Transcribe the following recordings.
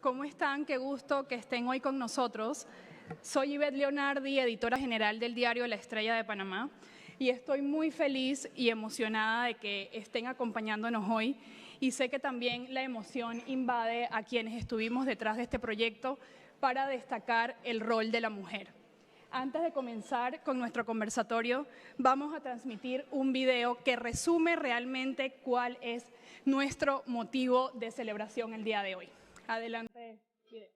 ¿Cómo están? Qué gusto que estén hoy con nosotros. Soy Ivette Leonardi, editora general del diario La Estrella de Panamá, y estoy muy feliz y emocionada de que estén acompañándonos hoy. Y sé que también la emoción invade a quienes estuvimos detrás de este proyecto para destacar el rol de la mujer. Antes de comenzar con nuestro conversatorio, vamos a transmitir un video que resume realmente cuál es nuestro motivo de celebración el día de hoy. Adelante, video.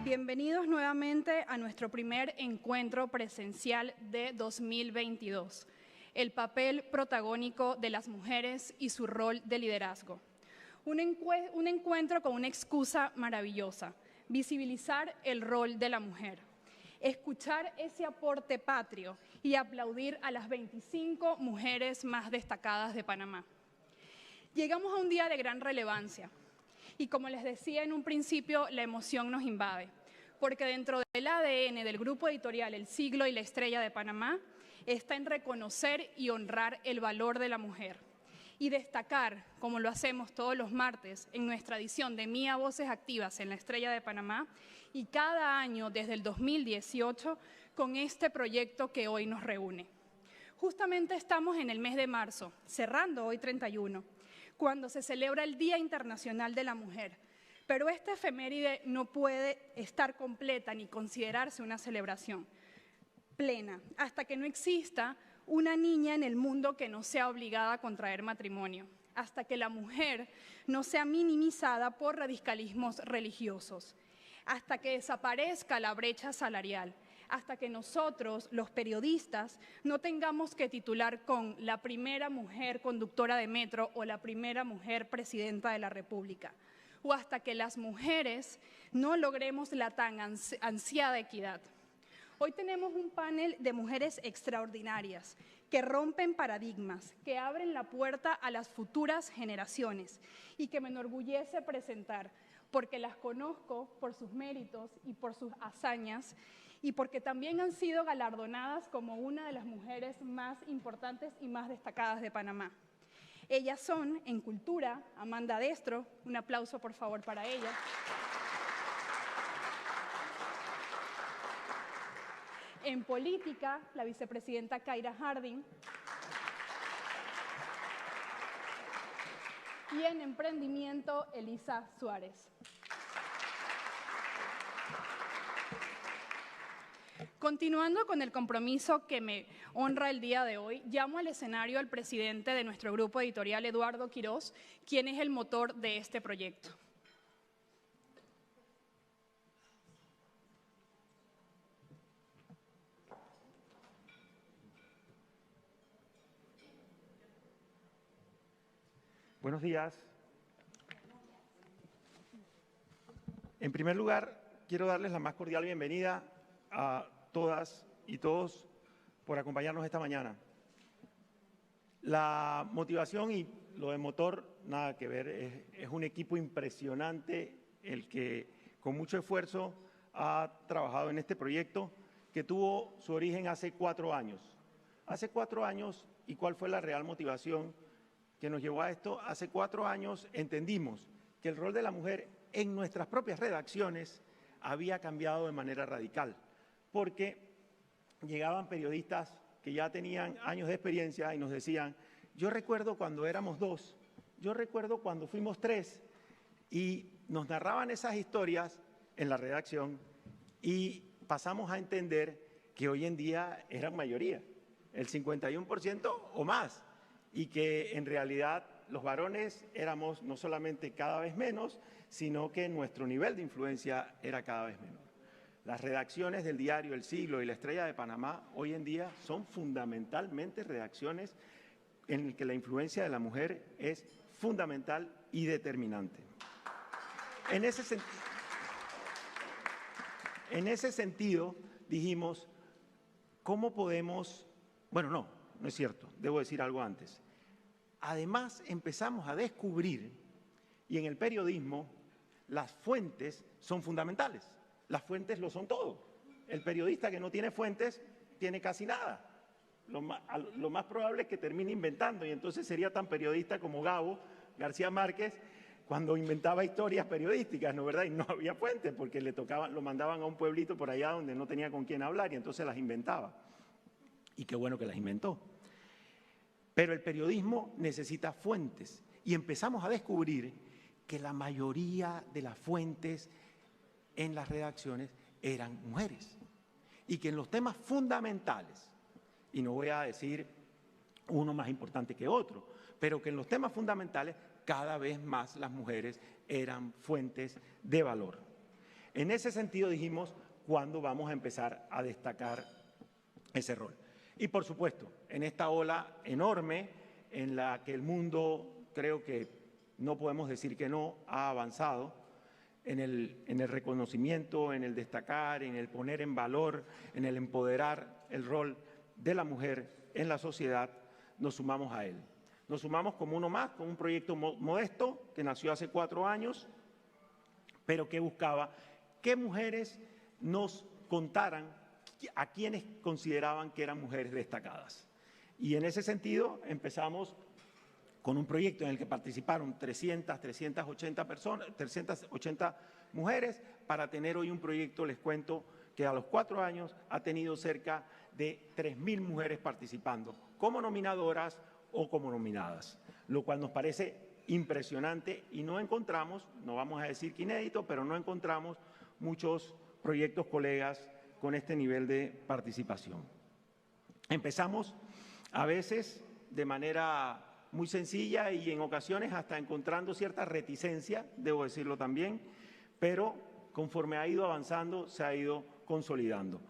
Bienvenidos nuevamente a nuestro primer encuentro presencial de 2022, el papel protagónico de las mujeres y su rol de liderazgo. Un encuentro con una excusa maravillosa, visibilizar el rol de la mujer, escuchar ese aporte patrio y aplaudir a las 25 mujeres más destacadas de Panamá. Llegamos a un día de gran relevancia. Y como les decía en un principio, la emoción nos invade, porque dentro del ADN del grupo editorial El Siglo y La Estrella de Panamá está en reconocer y honrar el valor de la mujer y destacar, como lo hacemos todos los martes en nuestra edición de Mía Voces Activas en La Estrella de Panamá y cada año desde el 2018 con este proyecto que hoy nos reúne. Justamente estamos en el mes de marzo, cerrando hoy 31, cuando se celebra el Día Internacional de la Mujer. Pero esta efeméride no puede estar completa ni considerarse una celebración plena hasta que no exista una niña en el mundo que no sea obligada a contraer matrimonio, hasta que la mujer no sea minimizada por radicalismos religiosos, hasta que desaparezca la brecha salarial, hasta que nosotros, los periodistas, no tengamos que titular con la primera mujer conductora de metro o la primera mujer presidenta de la República, o hasta que las mujeres no logremos la tan ansiada equidad. Hoy tenemos un panel de mujeres extraordinarias que rompen paradigmas, que abren la puerta a las futuras generaciones y que me enorgullece presentar porque las conozco por sus méritos y por sus hazañas y porque también han sido galardonadas como una de las mujeres más importantes y más destacadas de Panamá. Ellas son, en cultura, Amanda Destro, un aplauso por favor para ella. En política, la vicepresidenta Kaira Harding. Y en emprendimiento, Elisa Suárez. Continuando con el compromiso que me honra el día de hoy, llamo al escenario al presidente de nuestro grupo editorial, Eduardo Quiroz, quien es el motor de este proyecto. Buenos días. En primer lugar, quiero darles la más cordial bienvenida a todas y todos por acompañarnos esta mañana. La motivación y lo de motor, nada que ver, es un equipo impresionante el que con mucho esfuerzo ha trabajado en este proyecto que tuvo su origen hace 4 años. Hace 4 años, ¿y cuál fue la real motivación que nos llevó a esto? Hace 4 años entendimos que el rol de la mujer en nuestras propias redacciones había cambiado de manera radical, porque llegaban periodistas que ya tenían años de experiencia y nos decían, yo recuerdo cuando éramos 2, yo recuerdo cuando fuimos 3, y nos narraban esas historias en la redacción y pasamos a entender que hoy en día eran mayoría, el 51% o más, y que en realidad los varones éramos no solamente cada vez menos, sino que nuestro nivel de influencia era cada vez menor. Las redacciones del diario El Siglo y La Estrella de Panamá hoy en día son fundamentalmente redacciones en las que la influencia de la mujer es fundamental y determinante. En ese sentido, dijimos, ¿cómo podemos? Bueno, no es cierto, debo decir algo antes. Además, empezamos a descubrir, y en el periodismo, las fuentes son fundamentales. Las fuentes lo son todo. El periodista que no tiene fuentes tiene casi nada. Lo más probable es que termine inventando, y entonces sería tan periodista como Gabo García Márquez cuando inventaba historias periodísticas, ¿no verdad? Y no había fuentes porque lo mandaban a un pueblito por allá donde no tenía con quién hablar y entonces las inventaba. Y qué bueno que las inventó. Pero el periodismo necesita fuentes y empezamos a descubrir que la mayoría de las fuentes en las redacciones eran mujeres y que en los temas fundamentales, y no voy a decir uno más importante que otro, pero que en los temas fundamentales cada vez más las mujeres eran fuentes de valor. En ese sentido dijimos, ¿cuándo vamos a empezar a destacar ese rol? Y por supuesto, en esta ola enorme en la que el mundo, creo que no podemos decir que no, ha avanzado, en el reconocimiento, en el destacar, en el poner en valor, en el empoderar el rol de la mujer en la sociedad, nos sumamos a él. Nos sumamos como uno más, con un proyecto modesto que nació hace 4 años, pero que buscaba que mujeres nos contaran a quienes consideraban que eran mujeres destacadas. Y en ese sentido empezamos con un proyecto en el que participaron 380 personas, 380 mujeres, para tener hoy un proyecto, les cuento, que a los 4 años ha tenido cerca de 3.000 mujeres participando, como nominadoras o como nominadas, lo cual nos parece impresionante y no encontramos, no vamos a decir que inédito, pero no encontramos muchos proyectos colegas con este nivel de participación. Empezamos a veces de manera muy sencilla y en ocasiones hasta encontrando cierta reticencia, debo decirlo también, pero conforme ha ido avanzando se ha ido consolidando.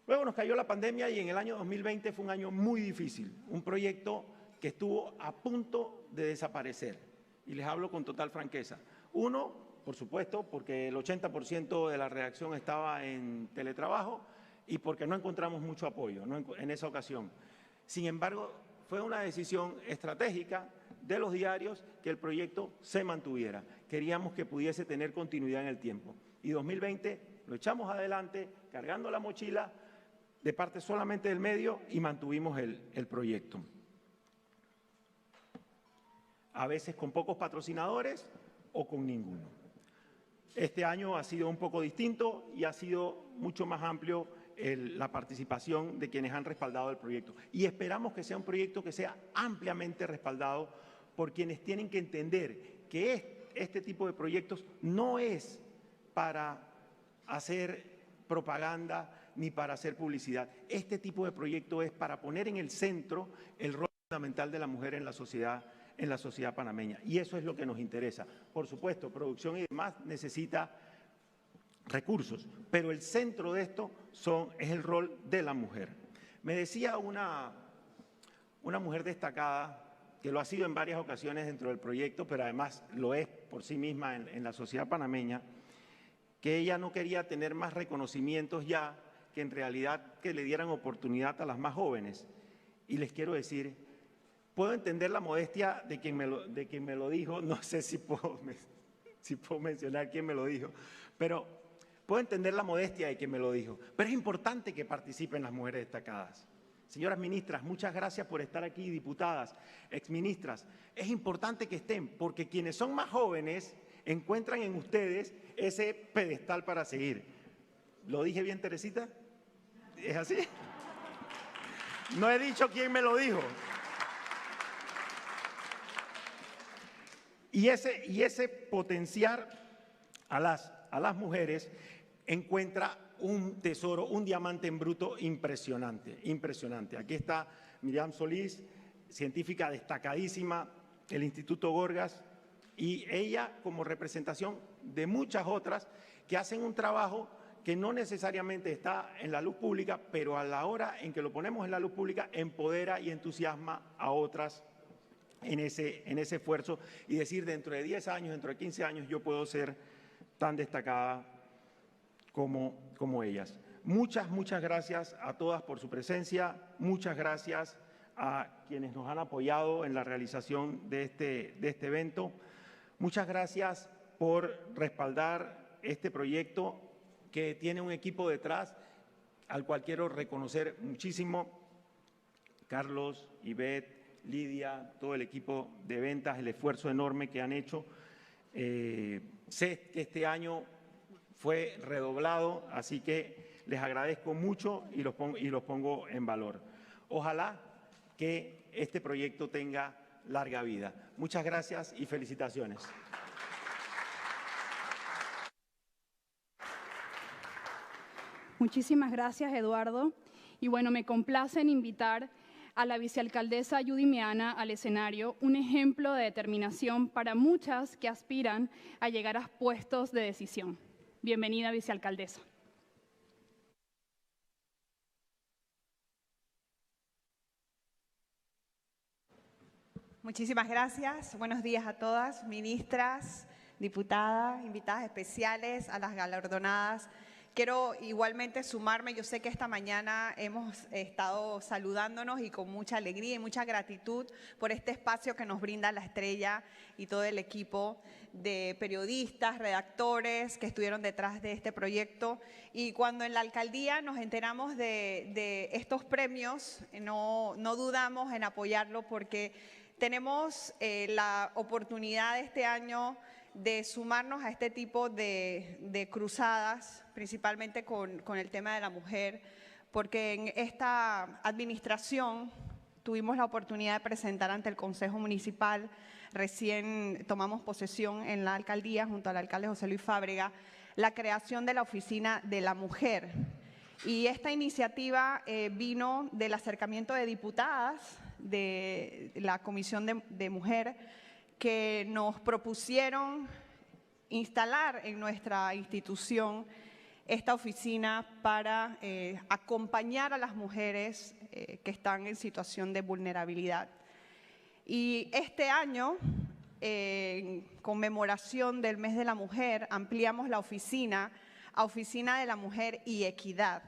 Luego nos cayó la pandemia y en el año 2020 fue un año muy difícil, un proyecto que estuvo a punto de desaparecer, y les hablo con total franqueza. Uno, por supuesto, porque el 80% de la redacción estaba en teletrabajo y porque no encontramos mucho apoyo en esa ocasión. Sin embargo, fue una decisión estratégica de los diarios que el proyecto se mantuviera. Queríamos que pudiese tener continuidad en el tiempo. Y 2020 lo echamos adelante, cargando la mochila de parte solamente del medio y mantuvimos el proyecto. A veces con pocos patrocinadores o con ninguno. Este año ha sido un poco distinto y ha sido mucho más amplio la participación de quienes han respaldado el proyecto. Y esperamos que sea un proyecto que sea ampliamente respaldado por quienes tienen que entender que este tipo de proyectos no es para hacer propaganda ni para hacer publicidad. Este tipo de proyecto es para poner en el centro el rol fundamental de la mujer en la sociedad panameña. Y eso es lo que nos interesa. Por supuesto, producción y demás necesita recursos, pero el centro de esto es el rol de la mujer. Me decía una mujer destacada, que lo ha sido en varias ocasiones dentro del proyecto, pero además lo es por sí misma en la sociedad panameña, que ella no quería tener más reconocimientos ya, que en realidad que le dieran oportunidad a las más jóvenes. Y les quiero decir, puedo entender la modestia de quien me lo dijo, no sé si puedo mencionar quién me lo dijo, pero puedo entender la modestia de quien me lo dijo, pero es importante que participen las mujeres destacadas. Señoras ministras, muchas gracias por estar aquí, diputadas, exministras. Es importante que estén, porque quienes son más jóvenes encuentran en ustedes ese pedestal para seguir. ¿Lo dije bien, Teresita? ¿Es así? No he dicho quién me lo dijo. Y ese potenciar a las mujeres encuentra un tesoro, un diamante en bruto impresionante, impresionante. Aquí está Miriam Solís, científica destacadísima, el Instituto Gorgas, y ella como representación de muchas otras que hacen un trabajo que no necesariamente está en la luz pública, pero a la hora en que lo ponemos en la luz pública empodera y entusiasma a otras en ese esfuerzo y decir dentro de 10 años, dentro de 15 años yo puedo ser tan destacada como ellas. Muchas gracias a todas por su presencia, muchas gracias a quienes nos han apoyado en la realización de este evento. Muchas gracias por respaldar este proyecto que tiene un equipo detrás al cual quiero reconocer muchísimo. Carlos, Ivette, Lidia, todo el equipo de ventas, el esfuerzo enorme que han hecho. Sé que este año fue redoblado, así que les agradezco mucho y los pongo en valor. Ojalá que este proyecto tenga larga vida. Muchas gracias y felicitaciones. Muchísimas gracias, Eduardo. Y bueno, me complace en invitar a la vicealcaldesa Judy Meana al escenario, un ejemplo de determinación para muchas que aspiran a llegar a puestos de decisión. Bienvenida, vicealcaldesa. Muchísimas gracias. Buenos días a todas, ministras, diputadas, invitadas especiales, a las galardonadas. Quiero igualmente sumarme, yo sé que esta mañana hemos estado saludándonos y con mucha alegría y mucha gratitud por este espacio que nos brinda La Estrella y todo el equipo de periodistas, redactores que estuvieron detrás de este proyecto. Y cuando en la alcaldía nos enteramos de estos premios, no dudamos en apoyarlo porque tenemos la oportunidad este año de sumarnos a este tipo de cruzadas, principalmente con el tema de la mujer, porque en esta administración tuvimos la oportunidad de presentar ante el Consejo Municipal, recién tomamos posesión en la alcaldía junto al alcalde José Luis Fábrega, la creación de la Oficina de la Mujer. Y esta iniciativa vino del acercamiento de diputadas de la Comisión de Mujer que nos propusieron instalar en nuestra institución esta oficina para acompañar a las mujeres que están en situación de vulnerabilidad. Y este año, en conmemoración del Mes de la Mujer, ampliamos la oficina a Oficina de la Mujer y Equidad,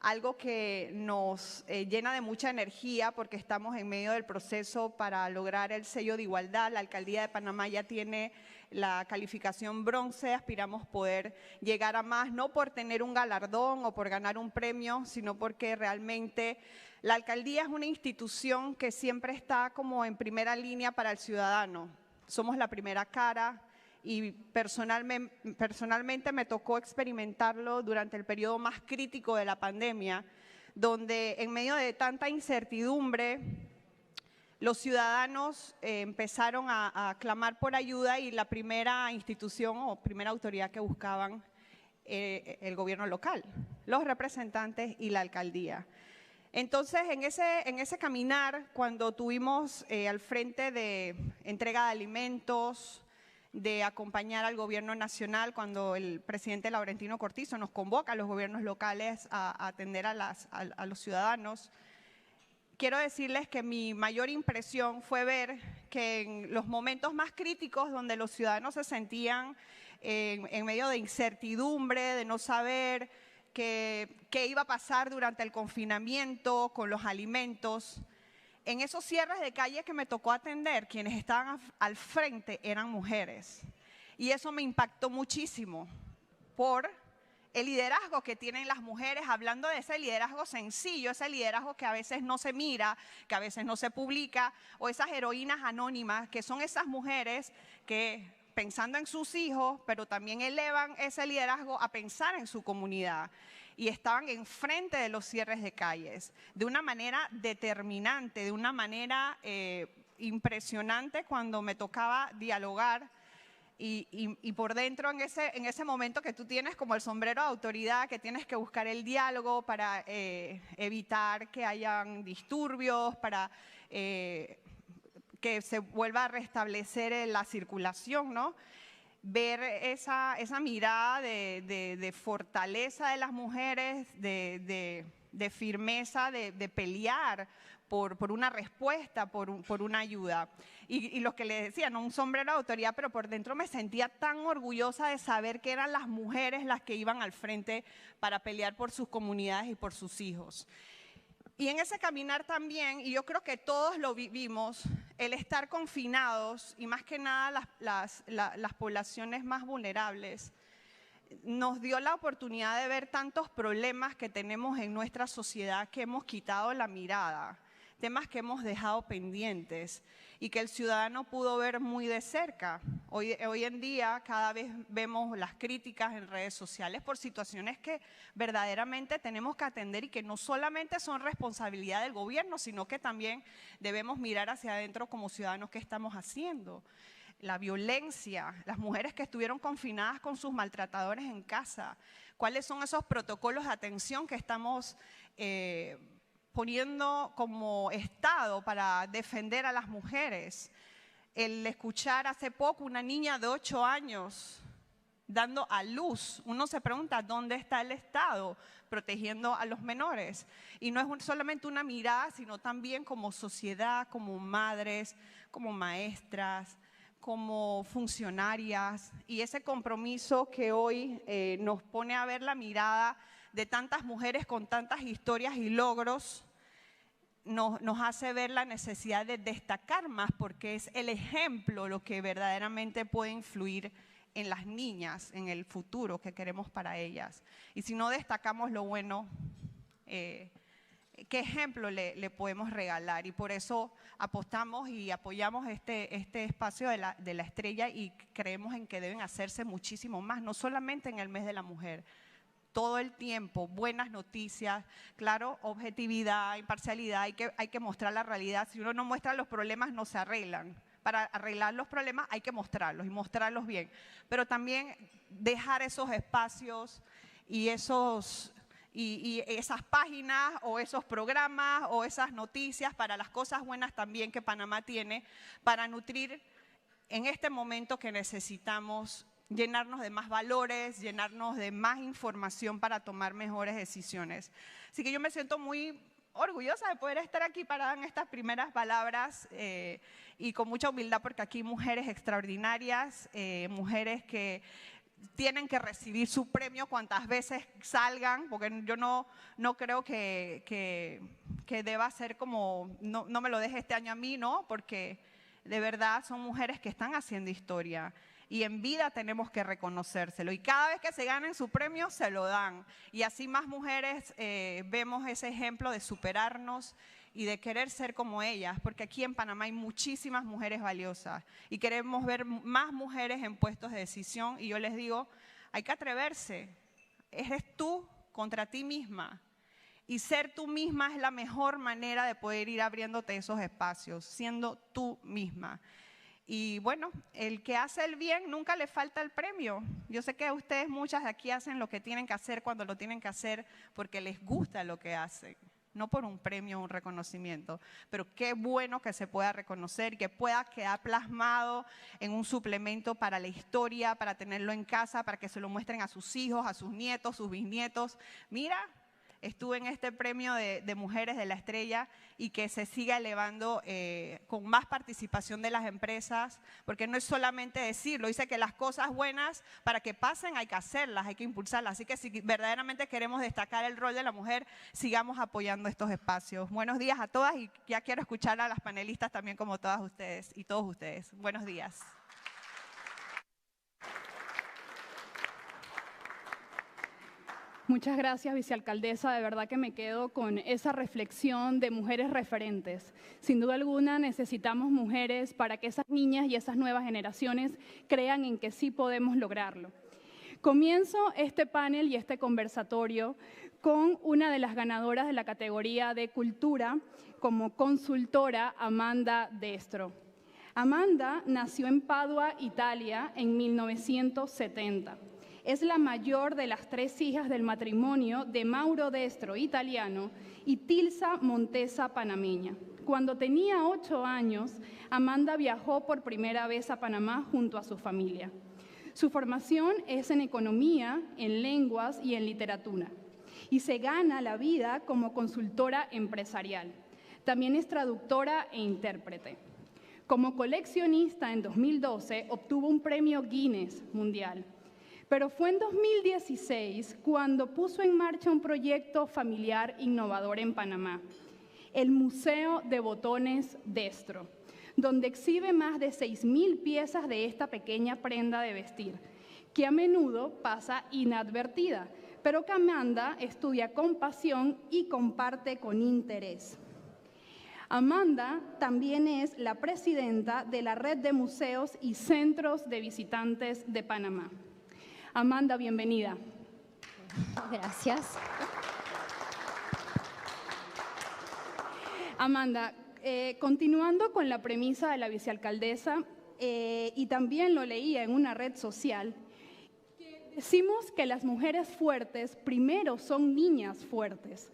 algo que nos llena de mucha energía porque estamos en medio del proceso para lograr el sello de igualdad. La Alcaldía de Panamá ya tiene la calificación bronce, aspiramos poder llegar a más, no por tener un galardón o por ganar un premio, sino porque realmente la alcaldía es una institución que siempre está como en primera línea para el ciudadano. Somos la primera cara. Y personalmente me tocó experimentarlo durante el periodo más crítico de la pandemia, donde en medio de tanta incertidumbre, los ciudadanos empezaron a clamar por ayuda y la primera institución o primera autoridad que buscaban el gobierno local, los representantes y la alcaldía. Entonces, en ese caminar, cuando tuvimos al frente de entrega de alimentos, de acompañar al gobierno nacional, cuando el presidente Laurentino Cortizo nos convoca a los gobiernos locales a atender a los ciudadanos, quiero decirles que mi mayor impresión fue ver que en los momentos más críticos donde los ciudadanos se sentían en medio de incertidumbre, de no saber qué iba a pasar durante el confinamiento con los alimentos, en esos cierres de calle que me tocó atender, quienes estaban al frente eran mujeres. Y eso me impactó muchísimo por el liderazgo que tienen las mujeres, hablando de ese liderazgo sencillo, ese liderazgo que a veces no se mira, que a veces no se publica, o esas heroínas anónimas, que son esas mujeres que pensando en sus hijos, pero también elevan ese liderazgo a pensar en su comunidad. Y estaban enfrente de los cierres de calles, de una manera determinante, de una manera impresionante cuando me tocaba dialogar y por dentro en ese momento que tú tienes como el sombrero de autoridad, que tienes que buscar el diálogo para evitar que hayan disturbios, para que se vuelva a restablecer la circulación, ¿no? Ver esa mirada de fortaleza de las mujeres, de firmeza, de pelear por una respuesta, por una ayuda. Y lo que les decía, no un sombrero de autoridad, pero por dentro me sentía tan orgullosa de saber que eran las mujeres las que iban al frente para pelear por sus comunidades y por sus hijos. Y en ese caminar también, y yo creo que todos lo vivimos, el estar confinados, y más que nada las poblaciones más vulnerables, nos dio la oportunidad de ver tantos problemas que tenemos en nuestra sociedad que hemos quitado la mirada, temas que hemos dejado pendientes y que el ciudadano pudo ver muy de cerca. Hoy en día cada vez vemos las críticas en redes sociales por situaciones que verdaderamente tenemos que atender y que no solamente son responsabilidad del gobierno, sino que también debemos mirar hacia adentro como ciudadanos qué estamos haciendo. La violencia, las mujeres que estuvieron confinadas con sus maltratadores en casa, cuáles son esos protocolos de atención que estamos poniendo como Estado para defender a las mujeres. El escuchar hace poco una niña de 8 años dando a luz, uno se pregunta dónde está el Estado protegiendo a los menores. Y no es solamente una mirada, sino también como sociedad, como madres, como maestras, como funcionarias. Y ese compromiso que hoy nos pone a ver la mirada de tantas mujeres con tantas historias y logros, nos hace ver la necesidad de destacar más, porque es el ejemplo lo que verdaderamente puede influir en las niñas, en el futuro que queremos para ellas. Y si no destacamos lo bueno, ¿qué ejemplo le podemos regalar? Y por eso apostamos y apoyamos este espacio de la estrella y creemos en que deben hacerse muchísimo más, no solamente en el mes de la mujer, todo el tiempo, buenas noticias, claro, objetividad, imparcialidad, hay que mostrar la realidad. Si uno no muestra los problemas, no se arreglan. Para arreglar los problemas hay que mostrarlos y mostrarlos bien, pero también dejar esos espacios y esas páginas o esos programas o esas noticias para las cosas buenas también que Panamá tiene para nutrir en este momento que necesitamos llenarnos de más valores, llenarnos de más información para tomar mejores decisiones. Así que yo me siento muy orgullosa de poder estar aquí parada en estas primeras palabras y con mucha humildad, porque aquí hay mujeres extraordinarias, mujeres que tienen que recibir su premio cuantas veces salgan, porque yo no creo que deba ser como, no me lo deje este año a mí, ¿no? Porque de verdad son mujeres que están haciendo historia. Y en vida tenemos que reconocérselo. Y cada vez que se ganen su premio, se lo dan. Y así más mujeres vemos ese ejemplo de superarnos y de querer ser como ellas. Porque aquí en Panamá hay muchísimas mujeres valiosas. Y queremos ver más mujeres en puestos de decisión. Y yo les digo, hay que atreverse. Eres tú contra ti misma. Y ser tú misma es la mejor manera de poder ir abriéndote esos espacios, siendo tú misma. Y bueno, el que hace el bien nunca le falta el premio. Yo sé que ustedes, muchas de aquí, hacen lo que tienen que hacer cuando lo tienen que hacer porque les gusta lo que hacen, no por un premio o un reconocimiento. Pero qué bueno que se pueda reconocer, que pueda quedar plasmado en un suplemento para la historia, para tenerlo en casa, para que se lo muestren a sus hijos, a sus nietos, sus bisnietos. Mira, estuve en este premio de Mujeres de la Estrella y que se siga elevando con más participación de las empresas, porque no es solamente decirlo, dice que las cosas buenas para que pasen hay que hacerlas, hay que impulsarlas. Así que si verdaderamente queremos destacar el rol de la mujer, sigamos apoyando estos espacios. Buenos días a todas y ya quiero escuchar a las panelistas también como todas ustedes y todos ustedes. Buenos días. Muchas gracias, vicealcaldesa. De verdad que me quedo con esa reflexión de mujeres referentes. Sin duda alguna necesitamos mujeres para que esas niñas y esas nuevas generaciones crean en que sí podemos lograrlo. Comienzo este panel y este conversatorio con una de las ganadoras de la categoría de Cultura como consultora, Amanda Destro. Amanda nació en Padua, Italia, en 1970. Es la mayor de las 3 hijas del matrimonio de Mauro Destro, italiano, y Tilsa Montesa, panameña. Cuando tenía 8 años, Amanda viajó por primera vez a Panamá junto a su familia. Su formación es en economía, en lenguas y en literatura, y se gana la vida como consultora empresarial. También es traductora e intérprete. Como coleccionista en 2012 obtuvo un premio Guinness Mundial, pero fue en 2016 cuando puso en marcha un proyecto familiar innovador en Panamá, el Museo de Botones Destro, donde exhibe más de 6.000 piezas de esta pequeña prenda de vestir, que a menudo pasa inadvertida, pero que Amanda estudia con pasión y comparte con interés. Amanda también es la presidenta de la Red de Museos y Centros de Visitantes de Panamá. Amanda, bienvenida. Gracias. Amanda, continuando con la premisa de la vicealcaldesa, y también lo leía en una red social, decimos que las mujeres fuertes primero son niñas fuertes.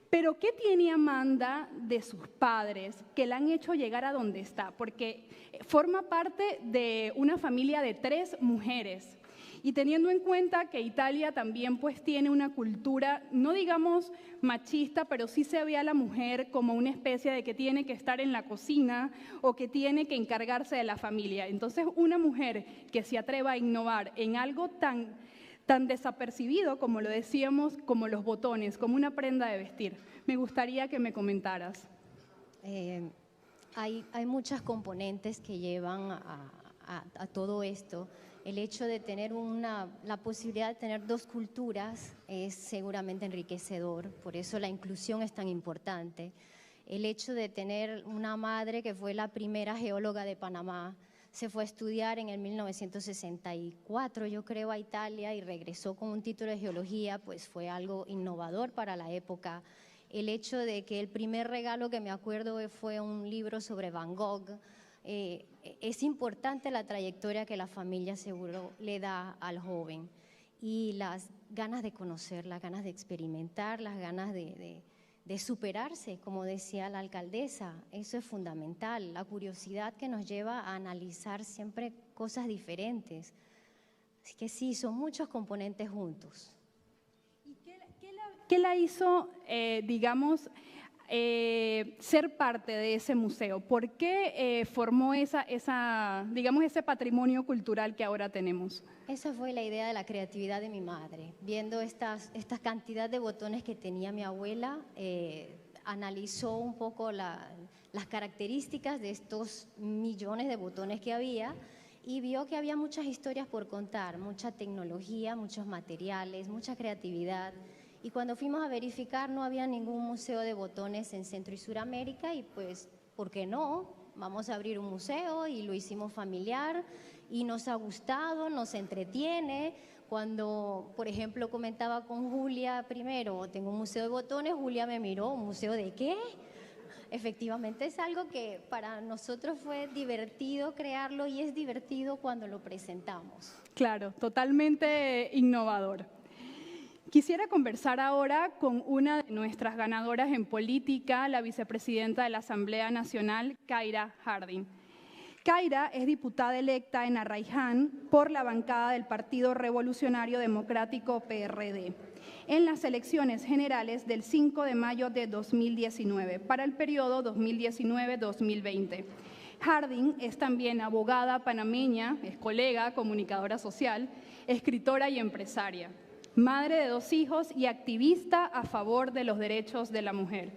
Pero ¿qué tiene Amanda de sus padres que la han hecho llegar a donde está? Porque forma parte de una familia de 3 mujeres. Y teniendo en cuenta que Italia también pues tiene una cultura, no digamos machista, pero sí se ve a la mujer como una especie de que tiene que estar en la cocina o que tiene que encargarse de la familia. Entonces, una mujer que se atreva a innovar en algo tan desapercibido, como lo decíamos, como los botones, como una prenda de vestir. Me gustaría que me comentaras. Hay muchas componentes que llevan a todo esto. El hecho de tener la posibilidad de tener 2 culturas es seguramente enriquecedor, por eso la inclusión es tan importante. El hecho de tener una madre que fue la primera geóloga de Panamá, se fue a estudiar en el 1964, yo creo, a Italia y regresó con un título de geología, pues fue algo innovador para la época. El hecho de que el primer regalo que me acuerdo fue un libro sobre Van Gogh. Es importante la trayectoria que la familia seguro le da al joven y las ganas de conocer, las ganas de experimentar, las ganas de superarse, como decía la alcaldesa. Eso es fundamental, la curiosidad que nos lleva a analizar siempre cosas diferentes. Así que sí, son muchos componentes juntos. ¿Y qué la hizo, digamos, ser parte de ese museo? ¿Por qué formó digamos, ese patrimonio cultural que ahora tenemos? Esa fue la idea de la creatividad de mi madre. Viendo esta cantidad de botones que tenía mi abuela, analizó un poco las características de estos millones de botones que había y vio que había muchas historias por contar, mucha tecnología, muchos materiales, mucha creatividad. Y cuando fuimos a verificar no había ningún museo de botones en Centro y Suramérica y pues, ¿por qué no? Vamos a abrir un museo y lo hicimos familiar y nos ha gustado, nos entretiene. Cuando, por ejemplo, comentaba con Julia primero, tengo un museo de botones, Julia me miró, ¿un museo de qué? Efectivamente es algo que para nosotros fue divertido crearlo y es divertido cuando lo presentamos. Claro, totalmente innovador. Quisiera conversar ahora con una de nuestras ganadoras en política, la vicepresidenta de la Asamblea Nacional, Kaira Harding. Kaira es diputada electa en Arraiján por la bancada del Partido Revolucionario Democrático PRD en las elecciones generales del 5 de mayo de 2019 para el periodo 2019-2020. Harding es también abogada panameña, es colega, comunicadora social, escritora y empresaria, madre de 2 hijos y activista a favor de los derechos de la mujer,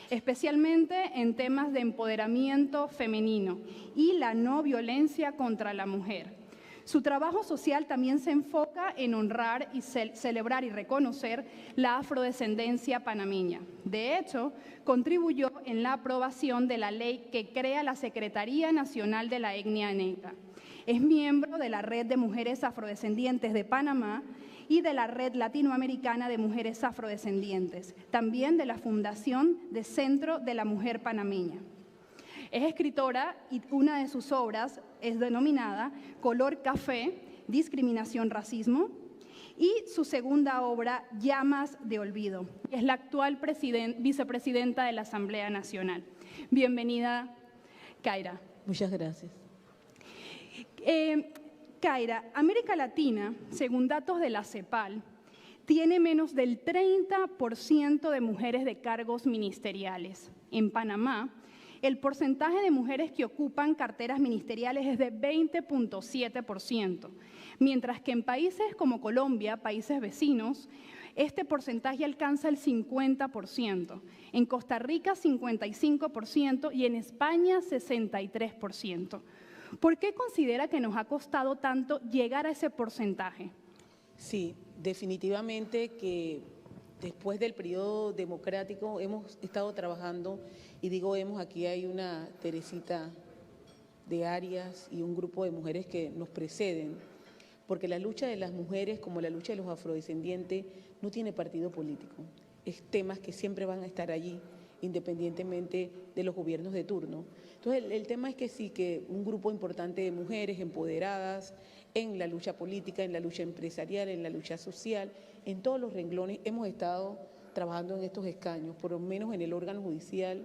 especialmente en temas de empoderamiento femenino y la no violencia contra la mujer. Su trabajo social también se enfoca en honrar y celebrar y reconocer la afrodescendencia panameña. De hecho, contribuyó en la aprobación de la ley que crea la Secretaría Nacional de la Etnia Negra. Es miembro de la Red de Mujeres Afrodescendientes de Panamá y de la Red Latinoamericana de Mujeres Afrodescendientes, también de la Fundación de Centro de la Mujer Panameña. Es escritora y una de sus obras es denominada Color Café, Discriminación, Racismo, y su segunda obra, Llamas de Olvido. Es la actual vicepresidenta de la Asamblea Nacional. Bienvenida, Kaira. Muchas gracias. Kaira, América Latina, según datos de la CEPAL, tiene menos del 30% de mujeres de cargos ministeriales. En Panamá, el porcentaje de mujeres que ocupan carteras ministeriales es de 20.7%, mientras que en países como Colombia, países vecinos, este porcentaje alcanza el 50%, en Costa Rica 55% y en España 63%. ¿Por qué considera que nos ha costado tanto llegar a ese porcentaje? Sí, definitivamente que después del periodo democrático hemos estado trabajando, y digo hemos, aquí hay una Teresita de Arias y un grupo de mujeres que nos preceden, porque la lucha de las mujeres, como la lucha de los afrodescendientes, no tiene partido político. Es temas que siempre van a estar allí, independientemente de los gobiernos de turno. Entonces, el tema es que sí, que un grupo importante de mujeres empoderadas en la lucha política, en la lucha empresarial, en la lucha social, en todos los renglones hemos estado trabajando en estos escaños, por lo menos en el órgano judicial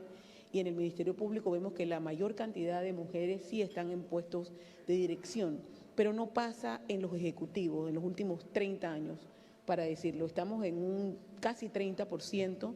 y en el Ministerio Público vemos que la mayor cantidad de mujeres sí están en puestos de dirección, pero no pasa en los ejecutivos en los últimos 30 años, para decirlo. Estamos en un casi 30%,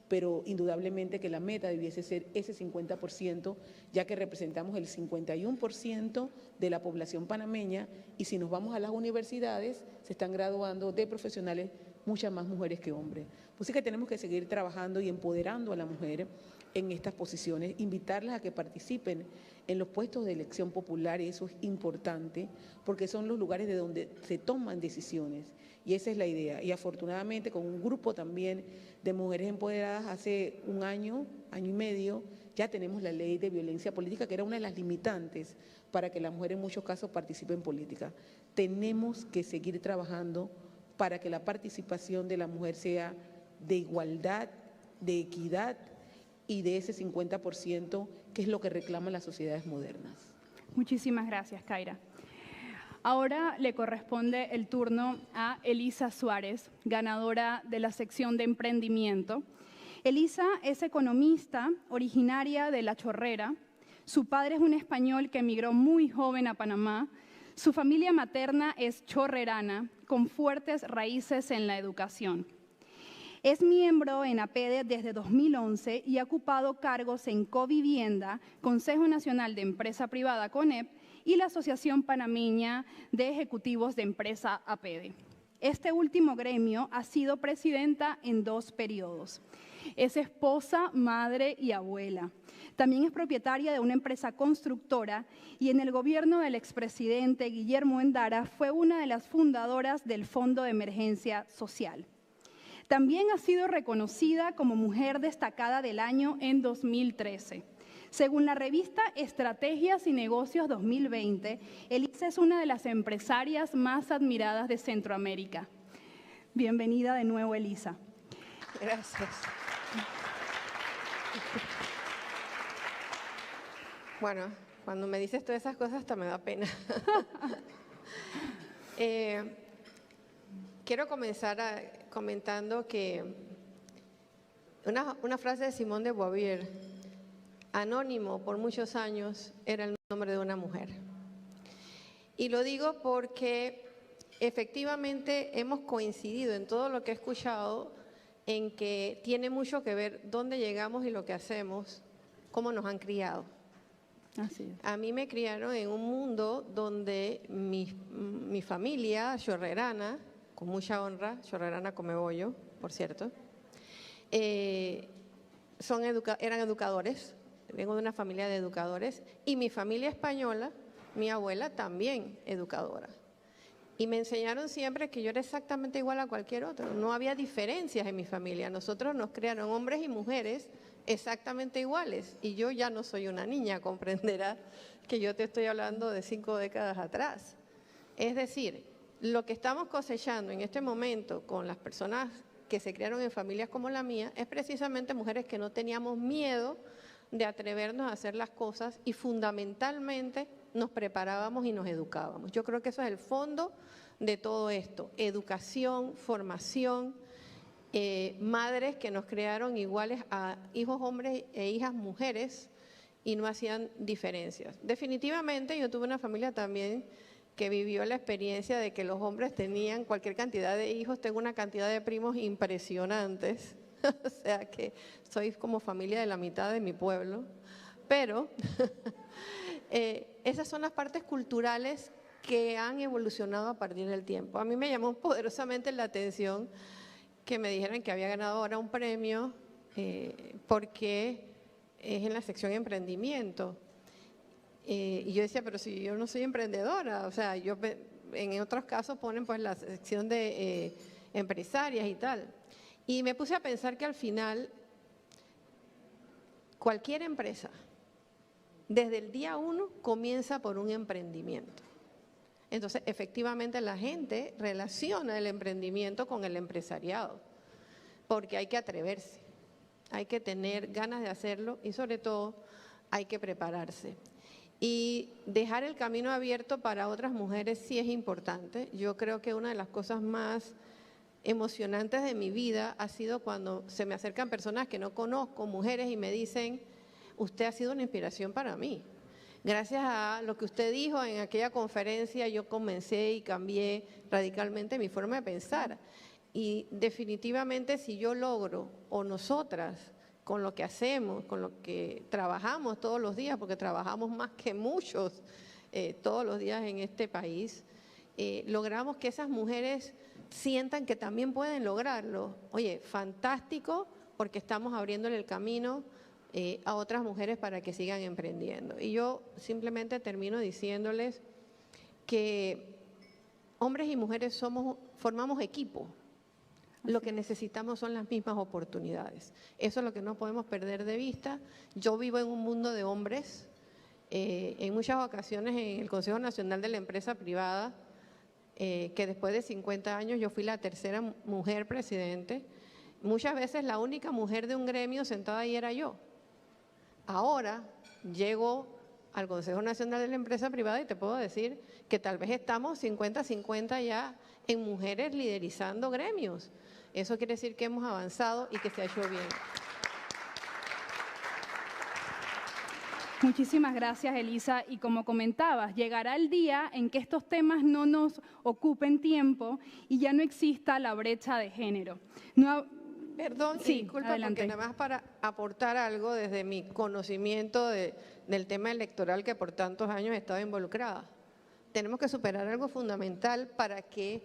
pero indudablemente que la meta debiese ser ese 50%, ya que representamos el 51% de la población panameña, y si nos vamos a las universidades, se están graduando de profesionales muchas más mujeres que hombres. Pues sí que tenemos que seguir trabajando y empoderando a la mujer en estas posiciones, invitarlas a que participen en los puestos de elección popular, y eso es importante, porque son los lugares de donde se toman decisiones, y esa es la idea. Y afortunadamente con un grupo también de mujeres empoderadas, hace un año, año y medio, ya tenemos la ley de violencia política, que era una de las limitantes para que la mujer en muchos casos participe en política. Tenemos que seguir trabajando para que la participación de la mujer sea de igualdad, de equidad y de ese 50% que es lo que reclaman las sociedades modernas. Muchísimas gracias, Kaira. Ahora le corresponde el turno a Elisa Suárez, ganadora de la sección de emprendimiento. Elisa es economista, originaria de La Chorrera. Su padre es un español que emigró muy joven a Panamá. Su familia materna es chorrerana, con fuertes raíces en la educación. Es miembro en APEDE desde 2011 y ha ocupado cargos en Covivienda, Consejo Nacional de Empresa Privada CONEP y la Asociación Panameña de Ejecutivos de Empresa APEDE. Este último gremio ha sido presidenta en 2 periodos. Es esposa, madre y abuela. También es propietaria de una empresa constructora y en el gobierno del expresidente Guillermo Endara fue una de las fundadoras del Fondo de Emergencia Social. También ha sido reconocida como Mujer Destacada del Año en 2013. Según la revista Estrategias y Negocios 2020, Elisa es una de las empresarias más admiradas de Centroamérica. Bienvenida de nuevo, Elisa. Gracias. Bueno, cuando me dices todas esas cosas hasta me da pena. Quiero comenzar comentando que una frase de Simone de Beauvoir: anónimo por muchos años era el nombre de una mujer. Y lo digo porque efectivamente hemos coincidido en todo lo que he escuchado en que tiene mucho que ver dónde llegamos y lo que hacemos, cómo nos han criado. Así es. A mí me criaron en un mundo donde mi familia chorrerana, con mucha honra, chorrerana Comebollo, por cierto, eran educadores. Vengo de una familia de educadores, y mi familia española, mi abuela también educadora. Y me enseñaron siempre que yo era exactamente igual a cualquier otro. No había diferencias en mi familia. Nosotros nos criaron hombres y mujeres exactamente iguales. Y yo ya no soy una niña, comprenderás que yo te estoy hablando de 5 décadas atrás. Es decir, lo que estamos cosechando en este momento con las personas que se criaron en familias como la mía es precisamente mujeres que no teníamos miedo de atrevernos a hacer las cosas, y fundamentalmente nos preparábamos y nos educábamos. Yo creo que eso es el fondo de todo esto: educación, formación madres que nos criaron iguales a hijos hombres e hijas mujeres y no hacían diferencias. Definitivamente yo tuve una familia también que vivió la experiencia de que los hombres tenían cualquier cantidad de hijos. Tengo una cantidad de primos impresionantes, o sea que soy como familia de la mitad de mi pueblo, pero esas son las partes culturales que han evolucionado a partir del tiempo. A mí me llamó poderosamente la atención que me dijeran que había ganado ahora un premio porque es en la sección emprendimiento. Y yo decía, pero si yo no soy emprendedora, o sea, en otros casos ponen pues la sección de empresarias y tal. Y me puse a pensar que al final cualquier empresa, desde el día 1, comienza por un emprendimiento. Entonces, efectivamente, la gente relaciona el emprendimiento con el empresariado, porque hay que atreverse, hay que tener ganas de hacerlo y sobre todo hay que prepararse. Y dejar el camino abierto para otras mujeres sí es importante. Yo creo que una de las cosas más emocionantes de mi vida ha sido cuando se me acercan personas que no conozco, mujeres, y me dicen, usted ha sido una inspiración para mí. Gracias a lo que usted dijo en aquella conferencia, yo comencé y cambié radicalmente mi forma de pensar. Y definitivamente si yo logro, o nosotras, con lo que hacemos, con lo que trabajamos todos los días, porque trabajamos más que muchos todos los días en este país, logramos que esas mujeres sientan que también pueden lograrlo. Oye, fantástico, porque estamos abriéndole el camino a otras mujeres para que sigan emprendiendo. Y yo simplemente termino diciéndoles que hombres y mujeres formamos equipo. Lo que necesitamos son las mismas oportunidades. Eso es lo que no podemos perder de vista. Yo vivo en un mundo de hombres. En muchas ocasiones en el Consejo Nacional de la Empresa Privada, que después de 50 años yo fui la tercera mujer presidente, muchas veces la única mujer de un gremio sentada ahí era yo. Ahora llego al Consejo Nacional de la Empresa Privada y te puedo decir que tal vez estamos 50-50 ya en mujeres liderizando gremios. Eso quiere decir que hemos avanzado y que se ha hecho bien. Muchísimas gracias, Elisa. Y como comentabas, llegará el día en que estos temas no nos ocupen tiempo y ya no exista la brecha de género. Perdón, sí, disculpa, adelante. porque nada más para aportar algo desde mi conocimiento del tema electoral que por tantos años he estado involucrada. Tenemos que superar algo fundamental para que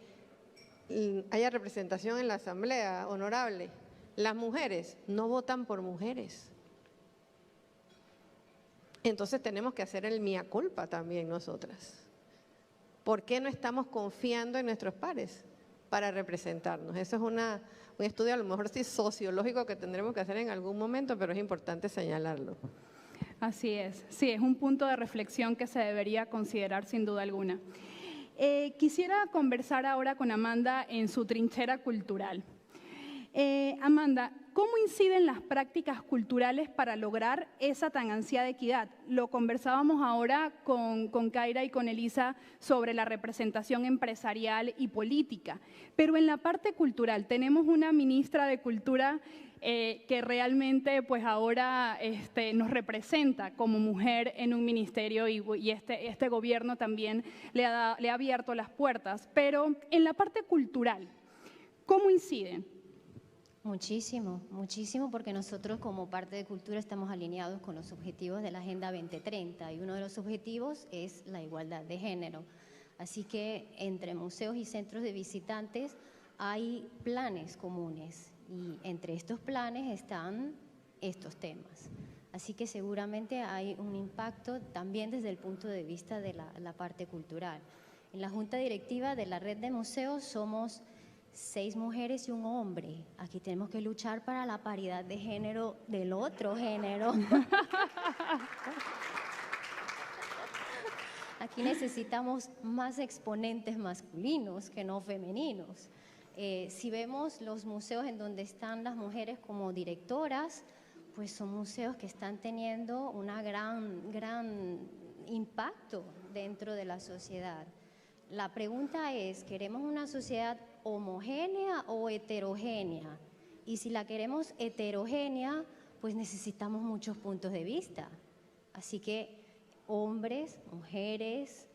haya representación en la Asamblea Honorable. Las mujeres no votan por mujeres. Entonces tenemos que hacer el mea culpa también nosotras. ¿Por qué no estamos confiando en nuestros pares para representarnos? Eso es un estudio a lo mejor sí sociológico que tendremos que hacer en algún momento, pero es importante señalarlo. Así es, sí, es un punto de reflexión que se debería considerar sin duda alguna. Quisiera conversar ahora con Amanda en su trinchera cultural. Amanda, ¿cómo inciden las prácticas culturales para lograr esa tan ansiada equidad? Lo conversábamos ahora con Kaira y con Elisa sobre la representación empresarial y política, pero en la parte cultural tenemos una ministra de Cultura que realmente pues ahora nos representa como mujer en un ministerio y este gobierno también le ha abierto las puertas, pero en la parte cultural, ¿cómo inciden? Muchísimo, muchísimo, porque nosotros como parte de cultura estamos alineados con los objetivos de la Agenda 2030 y uno de los objetivos es la igualdad de género. Así que entre museos y centros de visitantes hay planes comunes y entre estos planes están estos temas. Así que seguramente hay un impacto también desde el punto de vista de la parte cultural. En la Junta Directiva de la Red de Museos somos 6 mujeres y un hombre. Aquí tenemos que luchar para la paridad de género del otro género. Aquí necesitamos más exponentes masculinos que no femeninos. Si vemos los museos en donde están las mujeres como directoras, pues son museos que están teniendo un gran impacto dentro de la sociedad. La pregunta es, ¿queremos una sociedad homogénea o heterogénea? Y si la queremos heterogénea, pues necesitamos muchos puntos de vista. Así que hombres, mujeres,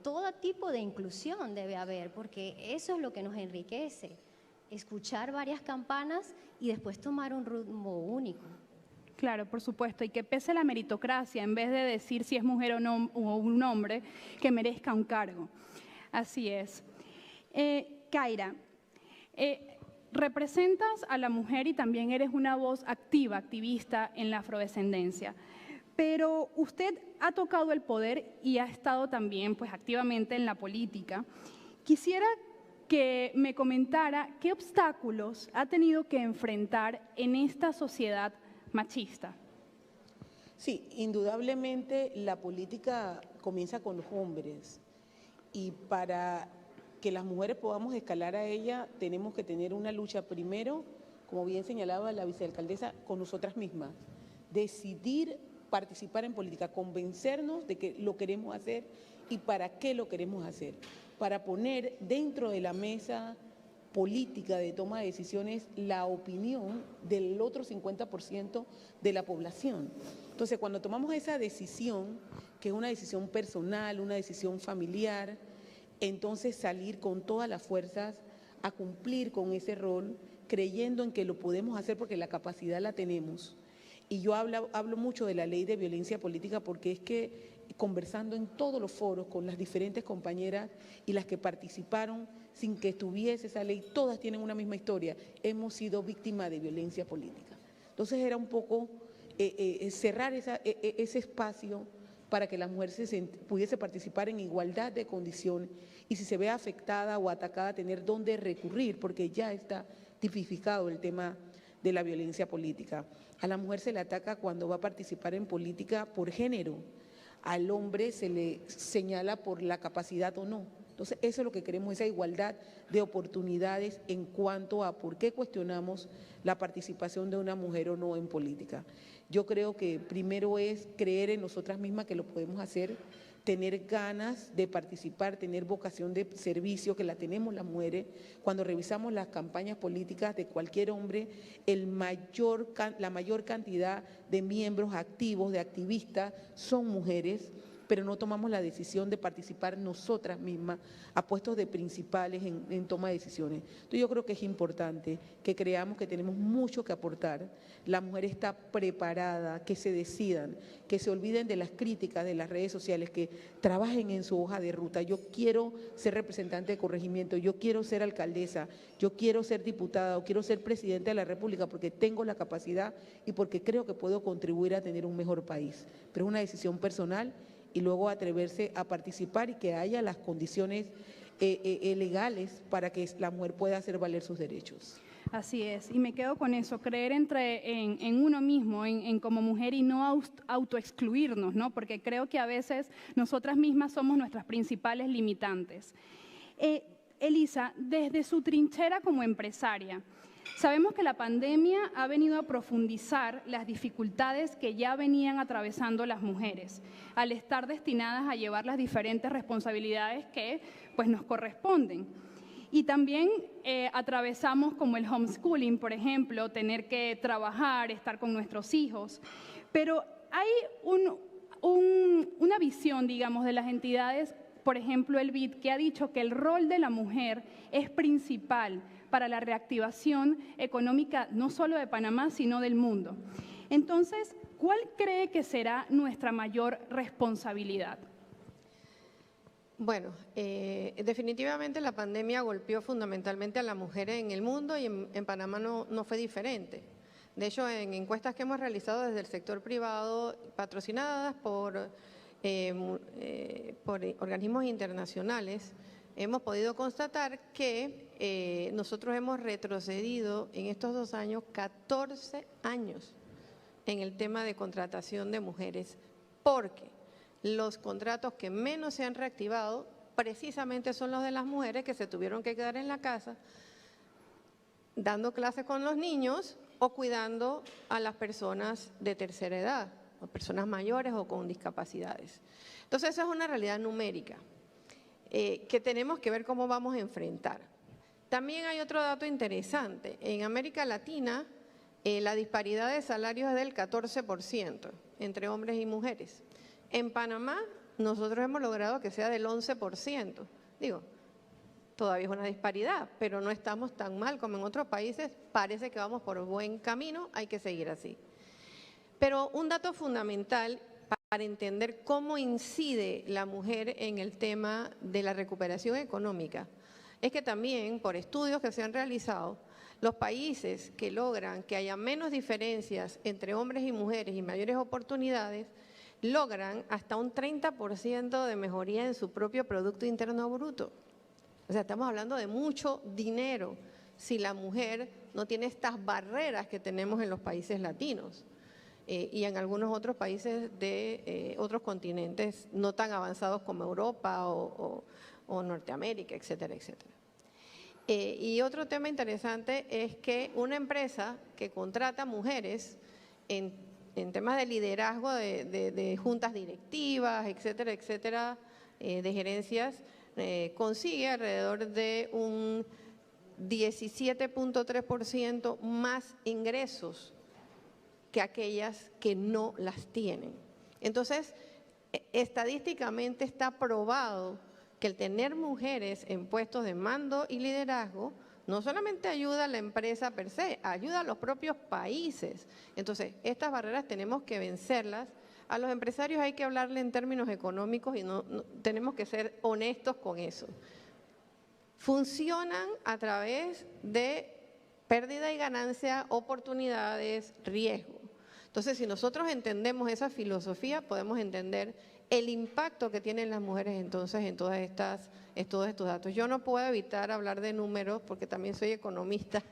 todo tipo de inclusión debe haber, porque eso es lo que nos enriquece. Escuchar varias campanas y después tomar un rumbo único. Claro, por supuesto, y que pese la meritocracia, en vez de decir si es mujer o, no, o un hombre, que merezca un cargo. Así es. Kaira, representas a la mujer y también eres una voz activa, activista en la afrodescendencia, pero usted ha tocado el poder y ha estado también pues, activamente en la política. Quisiera que me comentara qué obstáculos ha tenido que enfrentar en esta sociedad machista. Sí, indudablemente la política comienza con los hombres y para que las mujeres podamos escalar a ella tenemos que tener una lucha primero, como bien señalaba la vicealcaldesa, con nosotras mismas. Decidir participar en política, convencernos de que lo queremos hacer y para qué lo queremos hacer. Para poner dentro de la mesa política de toma de decisiones la opinión del otro 50% de la población. Entonces, cuando tomamos esa decisión, que es una decisión personal, una decisión familiar, entonces salir con todas las fuerzas a cumplir con ese rol, creyendo en que lo podemos hacer porque la capacidad la tenemos. Y yo hablo mucho de la ley de violencia política porque es que conversando en todos los foros con las diferentes compañeras y las que participaron sin que estuviese esa ley, todas tienen una misma historia, hemos sido víctimas de violencia política. Entonces era un poco cerrar ese espacio para que la mujer pudiese participar en igualdad de condiciones y si se ve afectada o atacada, tener dónde recurrir, porque ya está tipificado el tema de la violencia política. A la mujer se le ataca cuando va a participar en política por género, al hombre se le señala por la capacidad o no. Entonces, eso es lo que queremos, esa igualdad de oportunidades en cuanto a por qué cuestionamos la participación de una mujer o no en política. Yo creo que primero es creer en nosotras mismas que lo podemos hacer, tener ganas de participar, tener vocación de servicio, que la tenemos las mujeres. Cuando revisamos las campañas políticas de cualquier hombre, la mayor cantidad de miembros activos, de activistas, son mujeres, pero no tomamos la decisión de participar nosotras mismas a puestos de principales en toma de decisiones. Entonces yo creo que es importante que creamos que tenemos mucho que aportar, la mujer está preparada, que se decidan, que se olviden de las críticas de las redes sociales, que trabajen en su hoja de ruta. Yo quiero ser representante de corregimiento, yo quiero ser alcaldesa, yo quiero ser diputada o quiero ser presidenta de la República porque tengo la capacidad y porque creo que puedo contribuir a tener un mejor país. Pero es una decisión personal y luego atreverse a participar y que haya las condiciones legales para que la mujer pueda hacer valer sus derechos. Así es, y me quedo con eso, creer en uno mismo, en como mujer y no autoexcluirnos, ¿no? Porque creo que a veces nosotras mismas somos nuestras principales limitantes. Elisa, desde su trinchera como empresaria, sabemos que la pandemia ha venido a profundizar las dificultades que ya venían atravesando las mujeres, al estar destinadas a llevar las diferentes responsabilidades que pues, nos corresponden. Y también atravesamos como el homeschooling, por ejemplo, tener que trabajar, estar con nuestros hijos. Pero hay una visión, digamos, de las entidades, por ejemplo, el BID, que ha dicho que el rol de la mujer es principal para la reactivación económica no solo de Panamá, sino del mundo. Entonces, ¿cuál cree que será nuestra mayor responsabilidad? Bueno, definitivamente la pandemia golpeó fundamentalmente a las mujeres en el mundo y en Panamá no fue diferente. De hecho, en encuestas que hemos realizado desde el sector privado, patrocinadas por organismos internacionales, hemos podido constatar que nosotros hemos retrocedido en estos 2 años 14 años en el tema de contratación de mujeres, porque los contratos que menos se han reactivado precisamente son los de las mujeres que se tuvieron que quedar en la casa dando clases con los niños o cuidando a las personas de tercera edad, o personas mayores o con discapacidades. Entonces, esa es una realidad numérica que tenemos que ver cómo vamos a enfrentar. También hay otro dato interesante. En América Latina, la disparidad de salarios es del 14% entre hombres y mujeres. En Panamá, nosotros hemos logrado que sea del 11%. Digo, todavía es una disparidad, pero no estamos tan mal como en otros países. Parece que vamos por buen camino, hay que seguir así. Pero un dato fundamental para entender cómo incide la mujer en el tema de la recuperación económica es que también, por estudios que se han realizado, los países que logran que haya menos diferencias entre hombres y mujeres y mayores oportunidades, logran hasta un 30% de mejoría en su propio Producto Interno Bruto. O sea, estamos hablando de mucho dinero si la mujer no tiene estas barreras que tenemos en los países latinos y en algunos otros países de otros continentes no tan avanzados como Europa o Norteamérica, etcétera, etcétera. Y otro tema interesante es que una empresa que contrata mujeres en temas de liderazgo de juntas directivas, etcétera, etcétera, de gerencias, consigue alrededor de un 17.3% más ingresos que aquellas que no las tienen. Entonces, estadísticamente está probado que el tener mujeres en puestos de mando y liderazgo no solamente ayuda a la empresa per se, ayuda a los propios países. Entonces, estas barreras tenemos que vencerlas. A los empresarios hay que hablarle en términos económicos y no tenemos que ser honestos con eso. Funcionan a través de pérdida y ganancia, oportunidades, riesgo. Entonces, si nosotros entendemos esa filosofía, podemos entender el impacto que tienen las mujeres entonces en todos estos datos. Yo no puedo evitar hablar de números porque también soy economista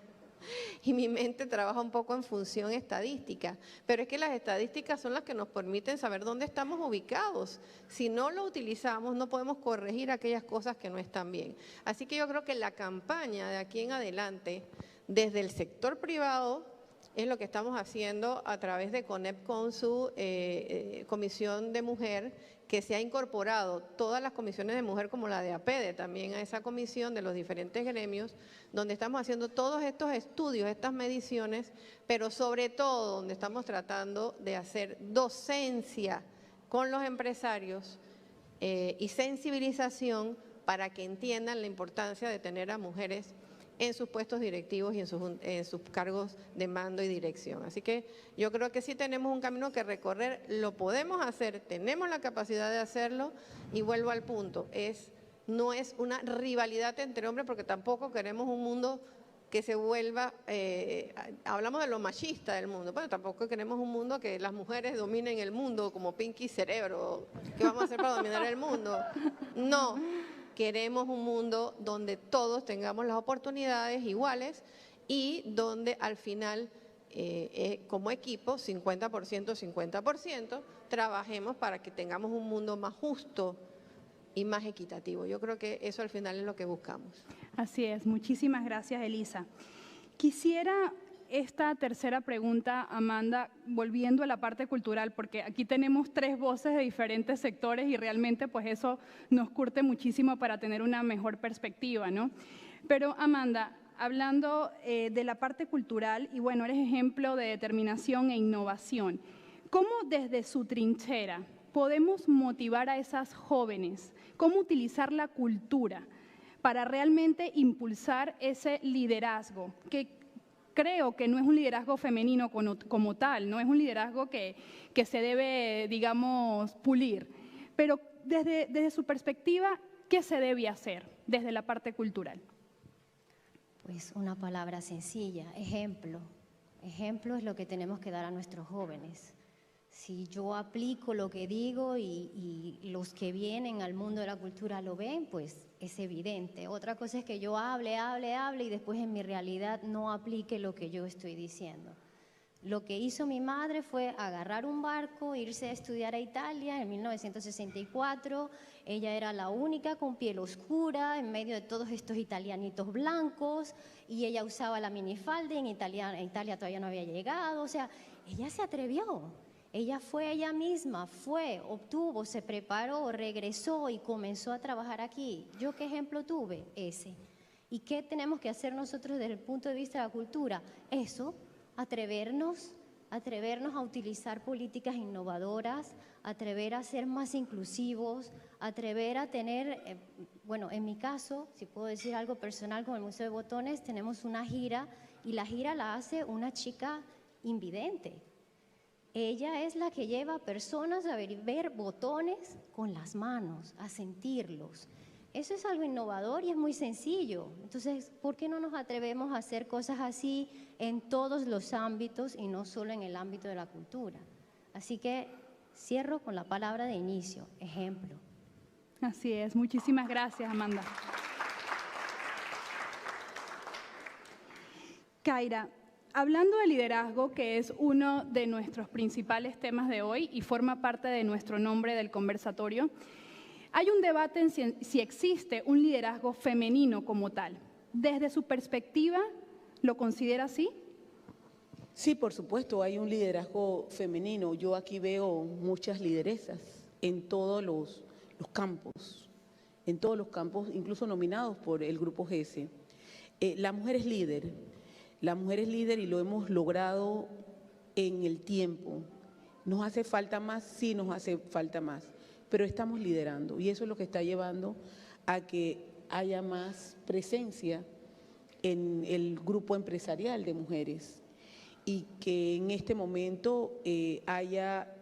y mi mente trabaja un poco en función estadística, pero es que las estadísticas son las que nos permiten saber dónde estamos ubicados. Si no lo utilizamos, no podemos corregir aquellas cosas que no están bien. Así que yo creo que la campaña de aquí en adelante, desde el sector privado, es lo que estamos haciendo a través de CONEP con su comisión de mujer, que se ha incorporado todas las comisiones de mujer como la de APEDE también a esa comisión de los diferentes gremios, donde estamos haciendo todos estos estudios, estas mediciones, pero sobre todo donde estamos tratando de hacer docencia con los empresarios y sensibilización para que entiendan la importancia de tener a mujeres en sus puestos directivos y en sus cargos de mando y dirección. Así que yo creo que sí tenemos un camino que recorrer, lo podemos hacer, tenemos la capacidad de hacerlo y vuelvo al punto, no es una rivalidad entre hombres porque tampoco queremos un mundo que se vuelva, hablamos de lo machista del mundo, pero tampoco queremos un mundo que las mujeres dominen el mundo como Pinky Cerebro, ¿qué vamos a hacer para dominar el mundo? No. Queremos un mundo donde todos tengamos las oportunidades iguales y donde al final, como equipo, 50%, 50%, trabajemos para que tengamos un mundo más justo y más equitativo. Yo creo que eso al final es lo que buscamos. Así es. Muchísimas gracias, Elisa. Quisiera esta tercera pregunta, Amanda, volviendo a la parte cultural, porque aquí tenemos tres voces de diferentes sectores y realmente pues eso nos curte muchísimo para tener una mejor perspectiva, ¿no? Pero Amanda, hablando de la parte cultural, y bueno, eres ejemplo de determinación e innovación, ¿cómo desde su trinchera podemos motivar a esas jóvenes? ¿Cómo utilizar la cultura para realmente impulsar ese liderazgo que creo que no es un liderazgo femenino como tal, no es un liderazgo que se debe, digamos, pulir. Pero desde su perspectiva, ¿qué se debe hacer desde la parte cultural? Pues una palabra sencilla, ejemplo. Ejemplo es lo que tenemos que dar a nuestros jóvenes. Si yo aplico lo que digo y los que vienen al mundo de la cultura lo ven, pues es evidente. Otra cosa es que yo hable y después en mi realidad no aplique lo que yo estoy diciendo. Lo que hizo mi madre fue agarrar un barco, irse a estudiar a Italia en 1964. Ella era la única con piel oscura en medio de todos estos italianitos blancos y ella usaba la minifalda y en Italia todavía no había llegado. O sea, ella se atrevió. Ella fue ella misma, obtuvo, se preparó, regresó y comenzó a trabajar aquí. ¿Yo qué ejemplo tuve? Ese. ¿Y qué tenemos que hacer nosotros desde el punto de vista de la cultura? Eso, atrevernos a utilizar políticas innovadoras, atrever a ser más inclusivos, atrever a tener, bueno, en mi caso, si puedo decir algo personal con el Museo de Botones, tenemos una gira y la gira la hace una chica invidente. Ella es la que lleva a personas a ver botones con las manos, a sentirlos. Eso es algo innovador y es muy sencillo. Entonces, ¿por qué no nos atrevemos a hacer cosas así en todos los ámbitos y no solo en el ámbito de la cultura? Así que cierro con la palabra de inicio, ejemplo. Así es. Muchísimas gracias, Amanda. Kaira, hablando de liderazgo, que es uno de nuestros principales temas de hoy y forma parte de nuestro nombre del conversatorio, hay un debate en si existe un liderazgo femenino como tal. Desde su perspectiva, ¿lo considera así? Sí, por supuesto, hay un liderazgo femenino. Yo aquí veo muchas lideresas en todos los campos, incluso nominados por el Grupo GESE. La mujer es líder y lo hemos logrado en el tiempo. ¿Nos hace falta más? Sí, nos hace falta más, pero estamos liderando y eso es lo que está llevando a que haya más presencia en el grupo empresarial de mujeres y que en este momento haya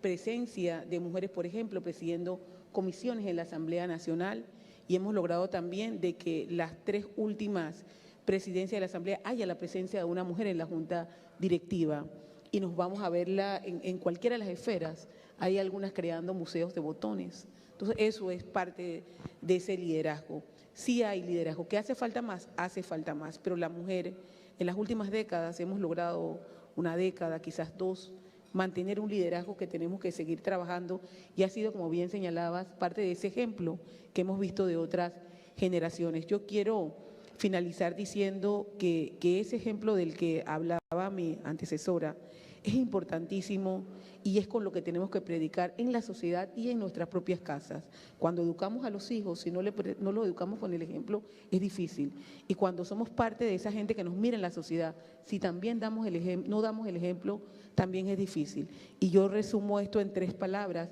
presencia de mujeres, por ejemplo, presidiendo comisiones en la Asamblea Nacional, y hemos logrado también de que las 3 últimas presidencias de la Asamblea haya la presencia de una mujer en la Junta Directiva, y nos vamos a verla en cualquiera de las esferas. Hay algunas creando museos de botones. Entonces, eso es parte de ese liderazgo. Sí hay liderazgo. ¿Qué hace falta más? Hace falta más, pero la mujer, en las últimas décadas, hemos logrado una década, quizás 2, mantener un liderazgo que tenemos que seguir trabajando y ha sido, como bien señalabas, parte de ese ejemplo que hemos visto de otras generaciones. Yo quiero finalizar diciendo que ese ejemplo del que hablaba mi antecesora es importantísimo y es con lo que tenemos que predicar en la sociedad y en nuestras propias casas. Cuando educamos a los hijos, si no lo educamos con el ejemplo, es difícil. Y cuando somos parte de esa gente que nos mira en la sociedad, si también no damos el ejemplo, también es difícil. Y yo resumo esto en 3 palabras.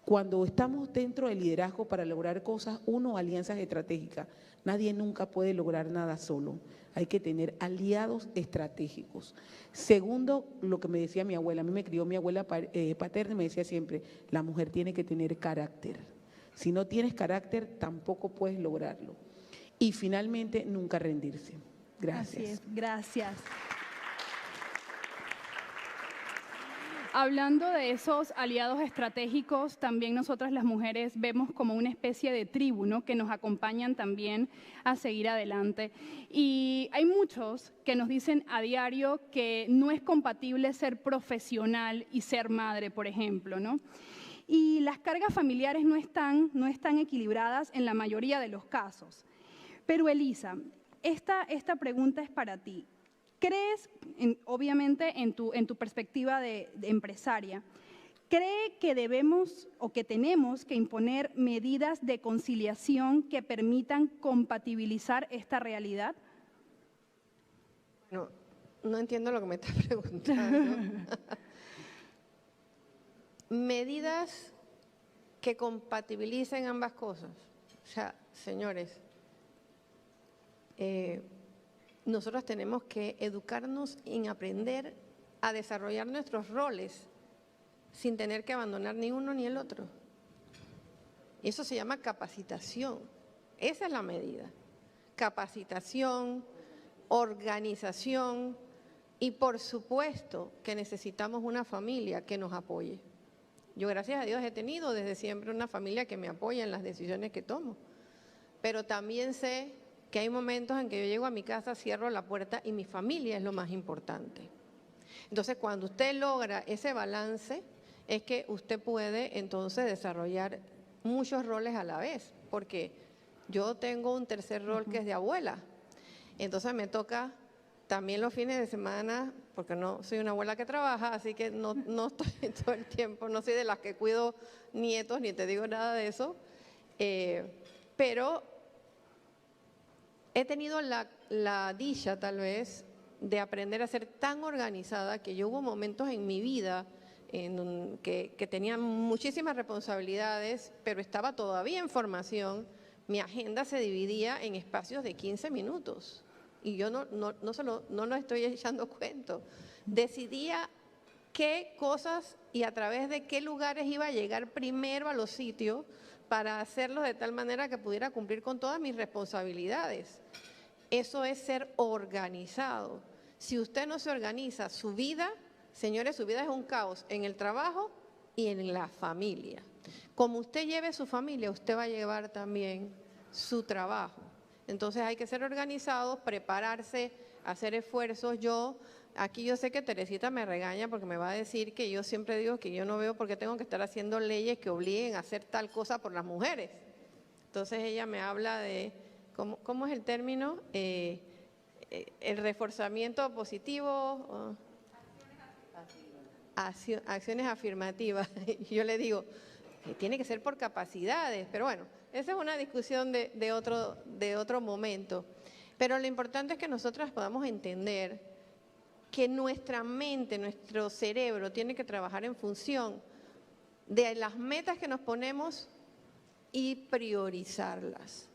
Cuando estamos dentro del liderazgo para lograr cosas, 1, alianzas estratégicas. Nadie nunca puede lograr nada solo. Hay que tener aliados estratégicos. 2, lo que me decía mi abuela, a mí me crió mi abuela paterna y me decía siempre, la mujer tiene que tener carácter. Si no tienes carácter, tampoco puedes lograrlo. Y finalmente, nunca rendirse. Gracias. Así es, gracias. Hablando de esos aliados estratégicos, también nosotras las mujeres vemos como una especie de tribu, ¿no?, que nos acompañan también a seguir adelante. Y hay muchos que nos dicen a diario que no es compatible ser profesional y ser madre, por ejemplo, ¿no? Y las cargas familiares no están equilibradas en la mayoría de los casos. Pero Elisa, esta pregunta es para ti. ¿Crees, obviamente en tu perspectiva de empresaria, cree que debemos o que tenemos que imponer medidas de conciliación que permitan compatibilizar esta realidad? No entiendo lo que me estás preguntando. Medidas que compatibilicen ambas cosas. O sea, señores, nosotros tenemos que educarnos en aprender a desarrollar nuestros roles sin tener que abandonar ni uno ni el otro. Eso se llama capacitación. Esa es la medida. Capacitación, organización y, por supuesto, que necesitamos una familia que nos apoye. Yo, gracias a Dios, he tenido desde siempre una familia que me apoya en las decisiones que tomo. Pero también sé que hay momentos en que yo llego a mi casa, cierro la puerta y mi familia es lo más importante. Entonces, cuando usted logra ese balance, es que usted puede entonces desarrollar muchos roles a la vez, porque yo tengo un tercer rol que es de abuela. Entonces me toca también los fines de semana, porque no soy una abuela que trabaja, así que no estoy todo el tiempo, no soy de las que cuido nietos, ni te digo nada de eso, pero he tenido la dicha, tal vez, de aprender a ser tan organizada que yo hubo momentos en mi vida que tenía muchísimas responsabilidades, pero estaba todavía en formación. Mi agenda se dividía en espacios de 15 minutos y yo no lo estoy echando cuento. Decidía qué cosas y a través de qué lugares iba a llegar primero a los sitios para hacerlo de tal manera que pudiera cumplir con todas mis responsabilidades. Eso es ser organizado. Si usted no se organiza, su vida, señores, su vida es un caos en el trabajo y en la familia. Como usted lleve su familia, usted va a llevar también su trabajo. Entonces hay que ser organizados, prepararse, hacer esfuerzos. Aquí yo sé que Teresita me regaña porque me va a decir que yo siempre digo que yo no veo por qué tengo que estar haciendo leyes que obliguen a hacer tal cosa por las mujeres. Entonces ella me habla de, ¿cómo es el término? El reforzamiento positivo, acciones afirmativas. Yo le digo, tiene que ser por capacidades, pero bueno, esa es una discusión de otro momento. Pero lo importante es que nosotras podamos entender que nuestra mente, nuestro cerebro tiene que trabajar en función de las metas que nos ponemos y priorizarlas.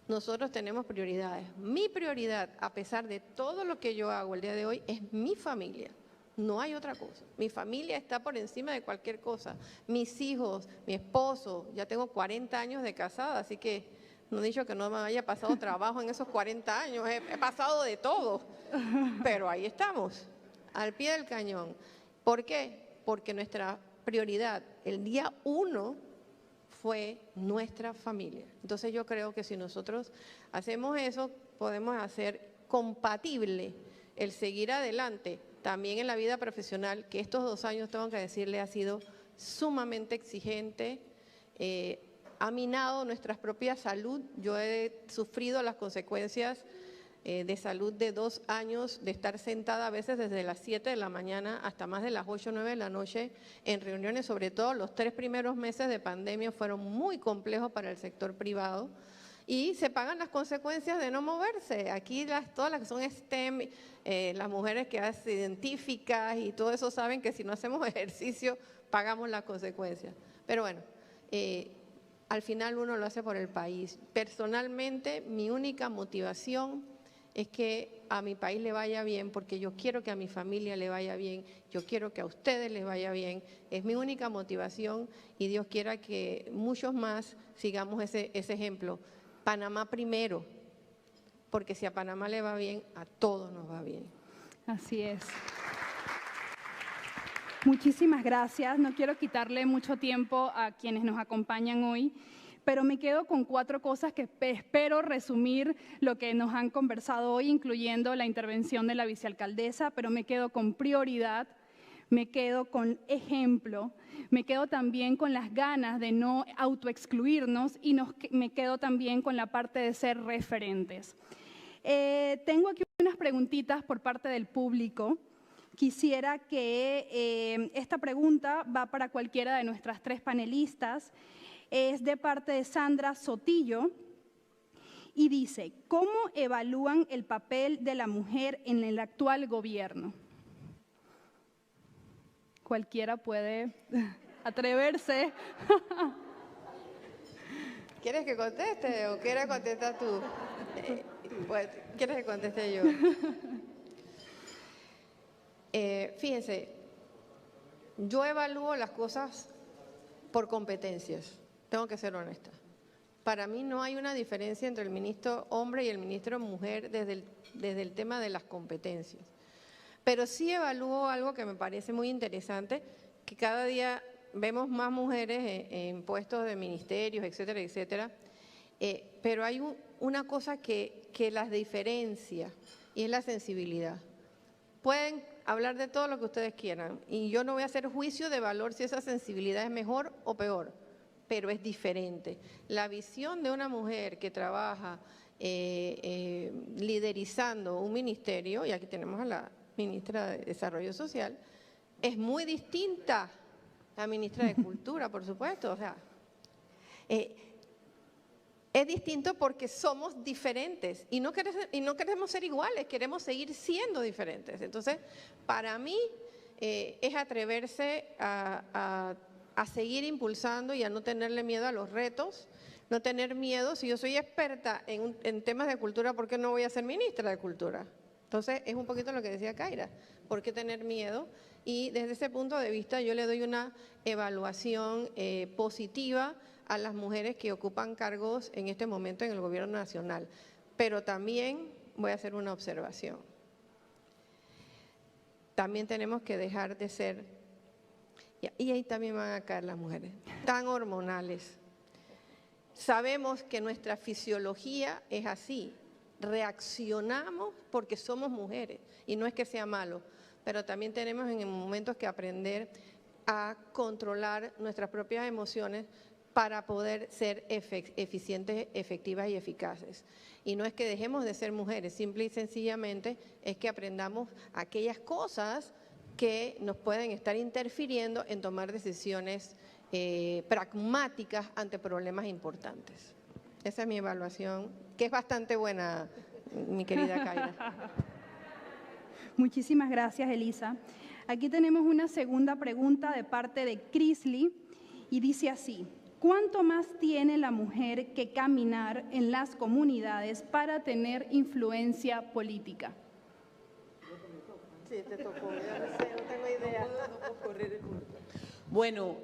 Nosotros tenemos prioridades. Mi prioridad, a pesar de todo lo que yo hago el día de hoy, es mi familia. No hay otra cosa. Mi familia está por encima de cualquier cosa. Mis hijos, mi esposo, ya tengo 40 años de casada, así que no he dicho que no me haya pasado trabajo en esos 40 años. He pasado de todo, pero ahí estamos, al pie del cañón. ¿Por qué? Porque nuestra prioridad, el día 1, fue nuestra familia. Entonces yo creo que si nosotros hacemos eso, podemos hacer compatible el seguir adelante también en la vida profesional, que estos 2 años, tengo que decirle, ha sido sumamente exigente, ha minado nuestra propia salud. Yo he sufrido las consecuencias de salud de 2 años de estar sentada a veces desde las 7 de la mañana hasta más de las 8 o 9 de la noche en reuniones. Sobre todo los 3 primeros meses de pandemia fueron muy complejos para el sector privado y se pagan las consecuencias de no moverse. Aquí todas las que son STEM, las mujeres que hacen científicas y todo eso saben que si no hacemos ejercicio pagamos las consecuencias. Pero bueno, al final uno lo hace por el país. Personalmente, mi única motivación es que a mi país le vaya bien, porque yo quiero que a mi familia le vaya bien, yo quiero que a ustedes les vaya bien. Es mi única motivación y Dios quiera que muchos más sigamos ese ejemplo. Panamá primero, porque si a Panamá le va bien, a todos nos va bien. Así es. Muchísimas gracias. No quiero quitarle mucho tiempo a quienes nos acompañan hoy, pero me quedo con 4 cosas que espero resumir lo que nos han conversado hoy, incluyendo la intervención de la vicealcaldesa, pero me quedo con prioridad, me quedo con ejemplo, me quedo también con las ganas de no autoexcluirnos y me quedo también con la parte de ser referentes. Tengo aquí unas preguntitas por parte del público. Quisiera que esta pregunta va para cualquiera de nuestras 3 panelistas. Es de parte de Sandra Sotillo y dice, ¿cómo evalúan el papel de la mujer en el actual gobierno? Cualquiera puede atreverse. ¿Quieres que conteste o quieres contestar tú? Pues, ¿quieres que conteste yo? Fíjense, yo evalúo las cosas por competencias, tengo que ser honesta. Para mí no hay una diferencia entre el ministro hombre y el ministro mujer desde el tema de las competencias. Pero sí evalúo algo que me parece muy interesante, que cada día vemos más mujeres en puestos de ministerios, etcétera, etcétera. Pero hay una cosa que las diferencia y es la sensibilidad. Pueden hablar de todo lo que ustedes quieran y yo no voy a hacer juicio de valor si esa sensibilidad es mejor o peor, pero es diferente. La visión de una mujer que trabaja liderizando un ministerio, y aquí tenemos a la ministra de Desarrollo Social, es muy distinta a la ministra de Cultura, por supuesto. O sea, Es distinto porque somos diferentes y no queremos ser iguales, queremos seguir siendo diferentes. Entonces, para mí es atreverse a seguir impulsando y a no tenerle miedo a los retos, no tener miedo. Si yo soy experta en temas de cultura, ¿por qué no voy a ser ministra de Cultura? Entonces, es un poquito lo que decía Kaira, ¿por qué tener miedo? Y desde ese punto de vista yo le doy una evaluación positiva a las mujeres que ocupan cargos en este momento en el gobierno nacional. Pero también voy a hacer una observación. También tenemos que dejar de ser, y ahí también van a caer las mujeres, tan hormonales. Sabemos que nuestra fisiología es así, reaccionamos porque somos mujeres, y no es que sea malo, pero también tenemos en momentos que aprender a controlar nuestras propias emociones para poder ser eficientes, efectivas y eficaces. Y no es que dejemos de ser mujeres, simple y sencillamente es que aprendamos aquellas cosas que nos pueden estar interfiriendo en tomar decisiones pragmáticas ante problemas importantes. Esa es mi evaluación, que es bastante buena, mi querida Kaira. Muchísimas gracias, Elisa. Aquí tenemos una segunda pregunta de parte de Crisley y dice así: ¿cuánto más tiene la mujer que caminar en las comunidades para tener influencia política? Sí, te tocó, yo no sé, no tengo idea. Bueno,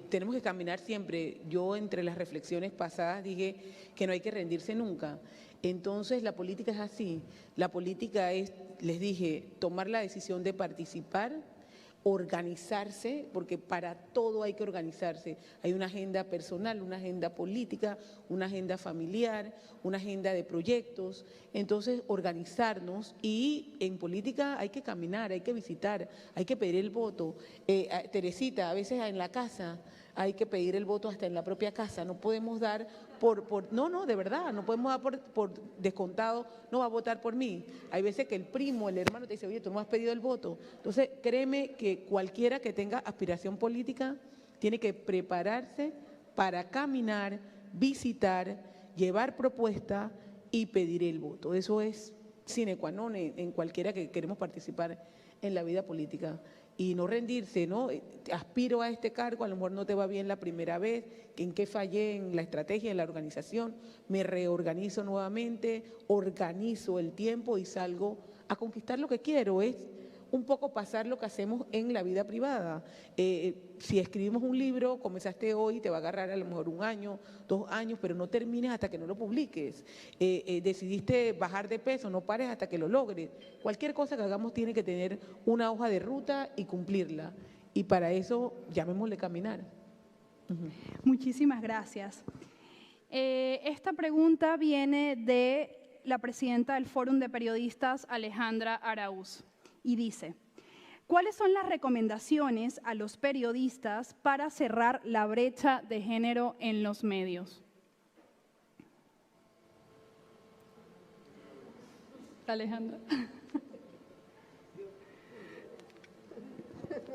tenemos que caminar siempre. Yo entre las reflexiones pasadas dije que no hay que rendirse nunca. Entonces la política es así. La política es, les dije, tomar la decisión de participar, organizarse, porque para todo hay que organizarse. Hay una agenda personal, una agenda política, una agenda familiar, una agenda de proyectos. Entonces, organizarnos, y en política hay que caminar, hay que visitar, hay que pedir el voto. Teresita, a veces en la casa hay que pedir el voto hasta en la propia casa. No podemos dar no, de verdad, no podemos dar por descontado, no va a votar por mí. Hay veces que el primo, el hermano te dice, oye, tú no has pedido el voto. Entonces, créeme que cualquiera que tenga aspiración política tiene que prepararse para caminar, visitar, llevar propuesta y pedir el voto. Eso es sine qua non en cualquiera que queremos participar en la vida política. Y no rendirse, ¿no? Aspiro a este cargo, a lo mejor no te va bien la primera vez, en qué fallé en la estrategia, en la organización, me reorganizo nuevamente, organizo el tiempo y salgo a conquistar lo que quiero. Es un poco pasar lo que hacemos en la vida privada. Si escribimos un libro, comenzaste hoy, te va a agarrar a lo mejor 1 año, 2 años, pero no termines hasta que no lo publiques. Decidiste bajar de peso, no pares hasta que lo logres. Cualquier cosa que hagamos tiene que tener una hoja de ruta y cumplirla. Y para eso, llamémosle caminar. Muchísimas gracias. Esta pregunta viene de la presidenta del Fórum de Periodistas, Alejandra Araúz, y dice: ¿cuáles son las recomendaciones a los periodistas para cerrar la brecha de género en los medios? Alejandra.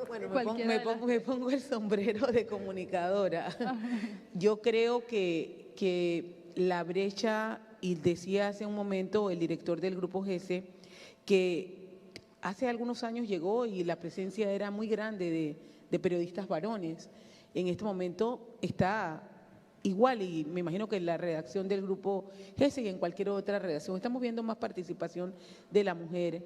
Bueno, me pongo el sombrero de comunicadora. Yo creo que la brecha, y decía hace un momento el director del Grupo GESE, que hace algunos años llegó y la presencia era muy grande de periodistas varones. En este momento está igual, y me imagino que en la redacción del Grupo GESE y en cualquier otra redacción estamos viendo más participación de la mujer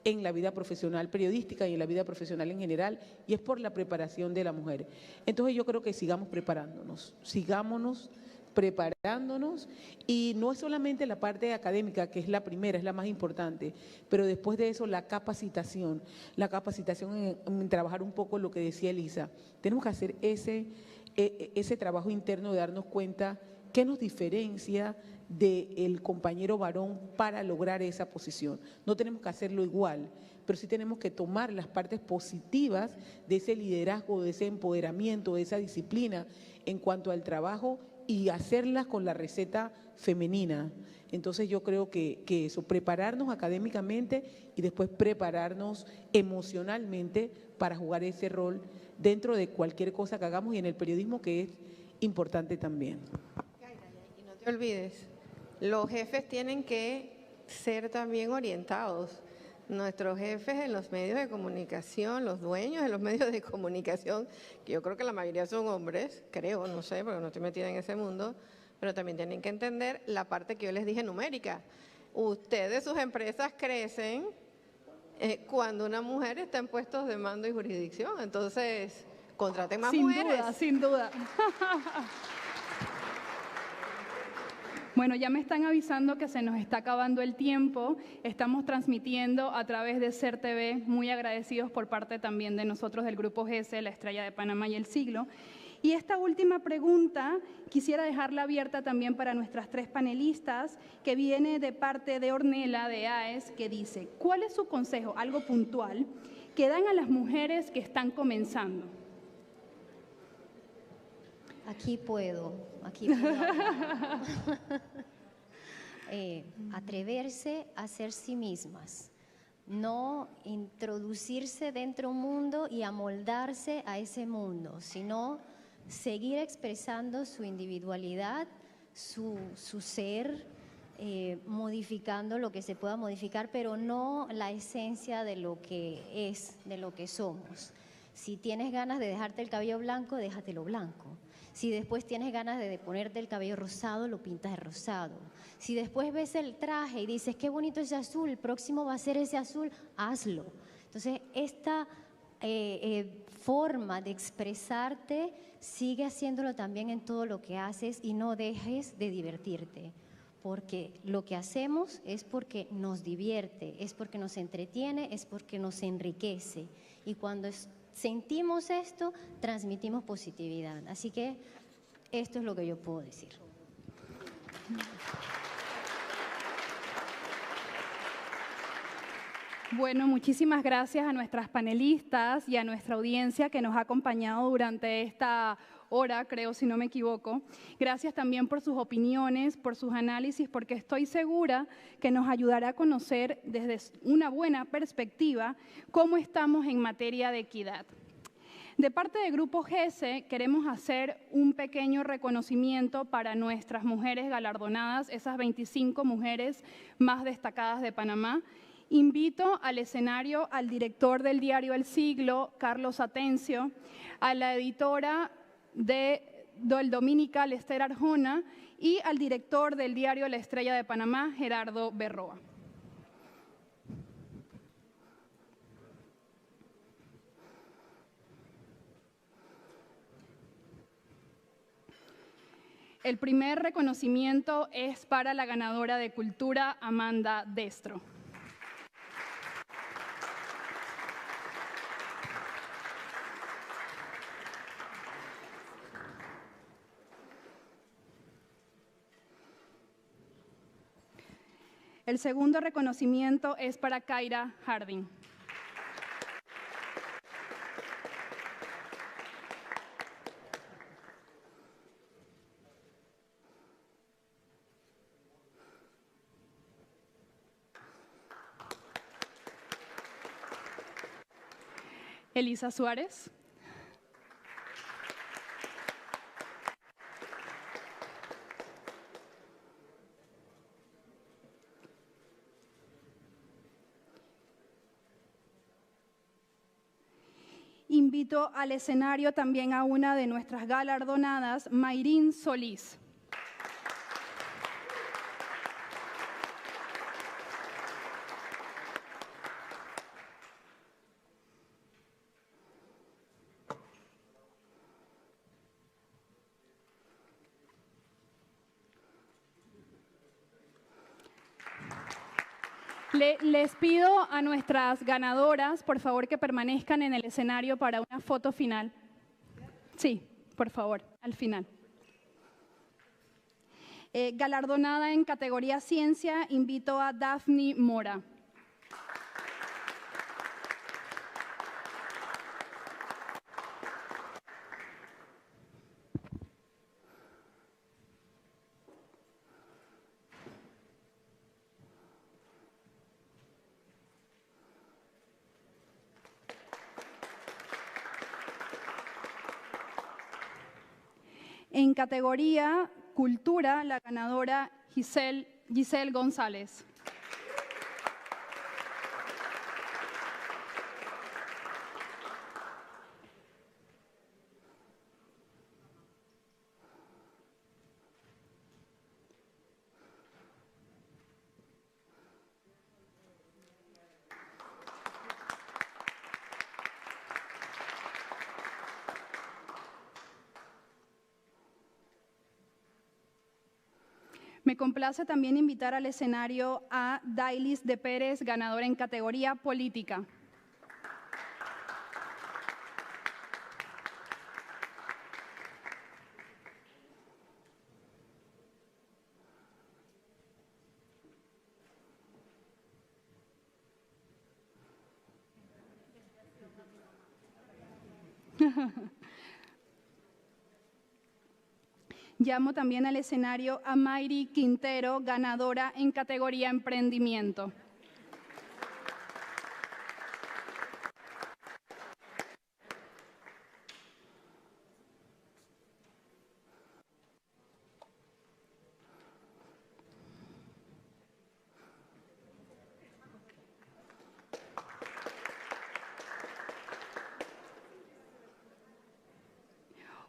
en la vida profesional periodística y en la vida profesional en general, y es por la preparación de la mujer. Entonces yo creo que sigamos preparándonos, sigámonos preparándonos, y no es solamente la parte académica, que es la primera, es la más importante, pero después de eso la capacitación en trabajar un poco lo que decía Elisa. Tenemos que hacer ese trabajo interno de darnos cuenta qué nos diferencia del compañero varón para lograr esa posición. No tenemos que hacerlo igual, pero sí tenemos que tomar las partes positivas de ese liderazgo, de ese empoderamiento, de esa disciplina en cuanto al trabajo, y hacerlas con la receta femenina. Entonces yo creo que eso, prepararnos académicamente y después prepararnos emocionalmente para jugar ese rol dentro de cualquier cosa que hagamos, y en el periodismo, que es importante también. te olvides, los jefes tienen que ser también orientados. Nuestros jefes en los medios de comunicación, los dueños de los medios de comunicación, que yo creo que la mayoría son hombres, creo, no sé, porque no estoy metida en ese mundo, pero también tienen que entender la parte que yo les dije numérica. Ustedes, sus empresas crecen cuando una mujer está en puestos de mando y jurisdicción, entonces contraten más mujeres. Sin duda. Bueno, ya me están avisando que se nos está acabando el tiempo. Estamos transmitiendo a través de SER TV, muy agradecidos por parte también de nosotros del Grupo GESE, La Estrella de Panamá y El Siglo. Y esta última pregunta quisiera dejarla abierta también para nuestras tres panelistas, que viene de parte de Ornella de AES, que dice, ¿cuál es su consejo, algo puntual, que dan a las mujeres que están comenzando? Aquí puedo hablar. Atreverse a ser sí mismas, no introducirse dentro de un mundo y amoldarse a ese mundo, sino seguir expresando su individualidad, su ser, modificando lo que se pueda modificar, pero no la esencia de lo que es, de lo que somos. Si tienes ganas de dejarte el cabello blanco, déjatelo blanco. Si después tienes ganas de ponerte el cabello rosado, lo pintas de rosado. Si después ves el traje y dices, qué bonito ese azul, el próximo va a ser ese azul, hazlo. Entonces, esta forma de expresarte, sigue haciéndolo también en todo lo que haces y no dejes de divertirte. Porque lo que hacemos es porque nos divierte, es porque nos entretiene, es porque nos enriquece. Y cuando sentimos esto, transmitimos positividad. Así que esto es lo que yo puedo decir. Bueno, muchísimas gracias a nuestras panelistas y a nuestra audiencia que nos ha acompañado durante esta hora, creo, si no me equivoco. Gracias también por sus opiniones, por sus análisis, porque estoy segura que nos ayudará a conocer desde una buena perspectiva cómo estamos en materia de equidad. De parte del Grupo GESE queremos hacer un pequeño reconocimiento para nuestras mujeres galardonadas, esas 25 mujeres más destacadas de Panamá. Invito al escenario al director del diario El Siglo, Carlos Atencio, a la editora del Dominical, Esther Arjona, y al director del diario La Estrella de Panamá, Gerardo Berroa. El primer reconocimiento es para la ganadora de Cultura, Amanda Destro. El segundo reconocimiento es para Kaira Harding. Elisa Suárez. Invito al escenario también a una de nuestras galardonadas, Mayrín Solís. Les pido a nuestras ganadoras, por favor, que permanezcan en el escenario para una foto final. Sí, por favor, al final. Galardonada en categoría Ciencia, invito a Daphne Mora. En categoría Cultura, la ganadora Giselle González. Me complace también invitar al escenario a Dailis de Pérez, ganadora en categoría política. Llamo también al escenario a Mayri Quintero, ganadora en categoría emprendimiento.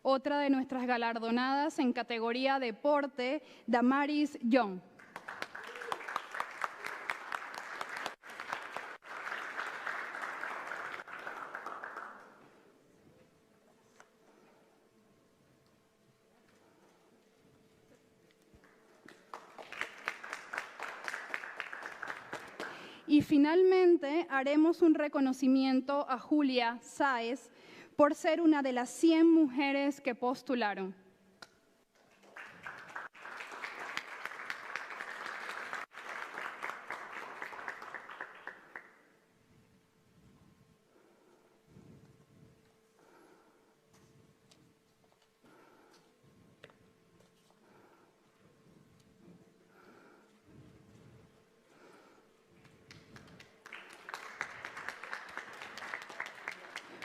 Otra de nuestras galardonadas en categoría deporte, Damaris Young. Y finalmente haremos un reconocimiento a Julia Sáez, por ser una de las 100 mujeres que postularon.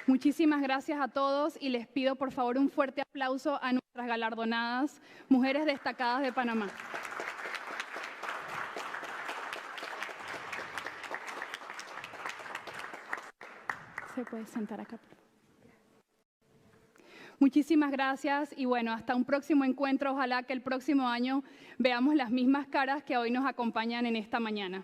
Muchísimas gracias a todos y les pido por favor un fuerte aplauso a nuestras galardonadas mujeres destacadas de Panamá. Se puede sentar acá. Muchísimas gracias y bueno, hasta un próximo encuentro. Ojalá que el próximo año veamos las mismas caras que hoy nos acompañan en esta mañana.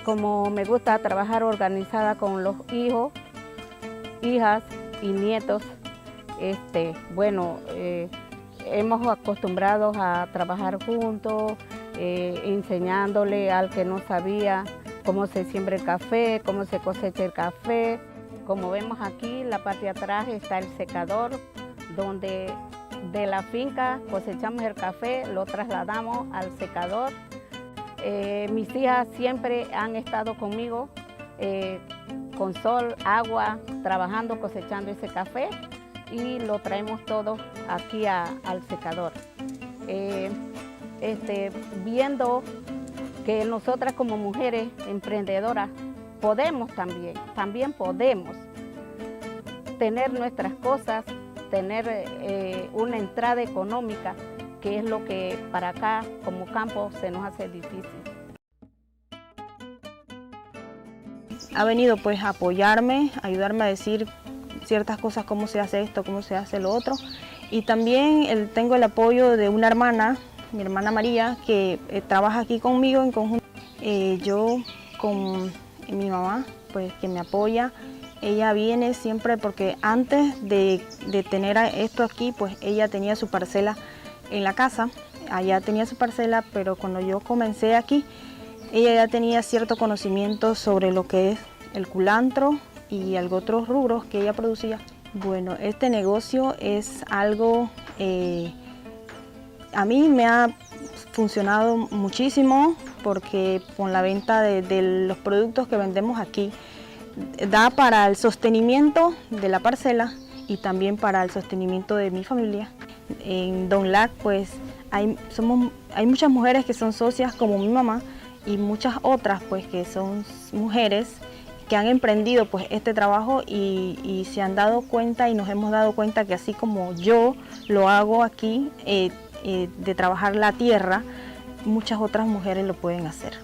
Como me gusta trabajar organizada con los hijos, hijas y nietos, hemos acostumbrado a trabajar juntos, enseñándole al que no sabía cómo se siembra el café, cómo se cosecha el café. Como vemos aquí, la parte de atrás está el secador, donde de la finca cosechamos el café, lo trasladamos al secador. Mis hijas siempre han estado conmigo con sol, agua, trabajando, cosechando ese café y lo traemos todo aquí al secador. Viendo que nosotras como mujeres emprendedoras podemos también podemos tener nuestras cosas, tener una entrada económica, que es lo que para acá como campo se nos hace difícil. Ha venido pues a apoyarme, a ayudarme a decir ciertas cosas, cómo se hace esto, cómo se hace lo otro. Y también tengo el apoyo de una hermana, mi hermana María, que trabaja aquí conmigo en conjunto. Yo con mi mamá, pues que me apoya. Ella viene siempre porque antes de tener esto aquí, pues ella tenía su parcela en la casa, allá tenía su parcela, pero cuando yo comencé aquí, ella ya tenía cierto conocimiento sobre lo que es el culantro y algo otros rubros que ella producía. Bueno, este negocio es algo A mí me ha funcionado muchísimo porque con la venta de los productos que vendemos aquí da para el sostenimiento de la parcela y también para el sostenimiento de mi familia. En Don Lac pues hay muchas mujeres que son socias como mi mamá y muchas otras pues que son mujeres que han emprendido pues este trabajo y se han dado cuenta y nos hemos dado cuenta que así como yo lo hago aquí de trabajar la tierra, muchas otras mujeres lo pueden hacer.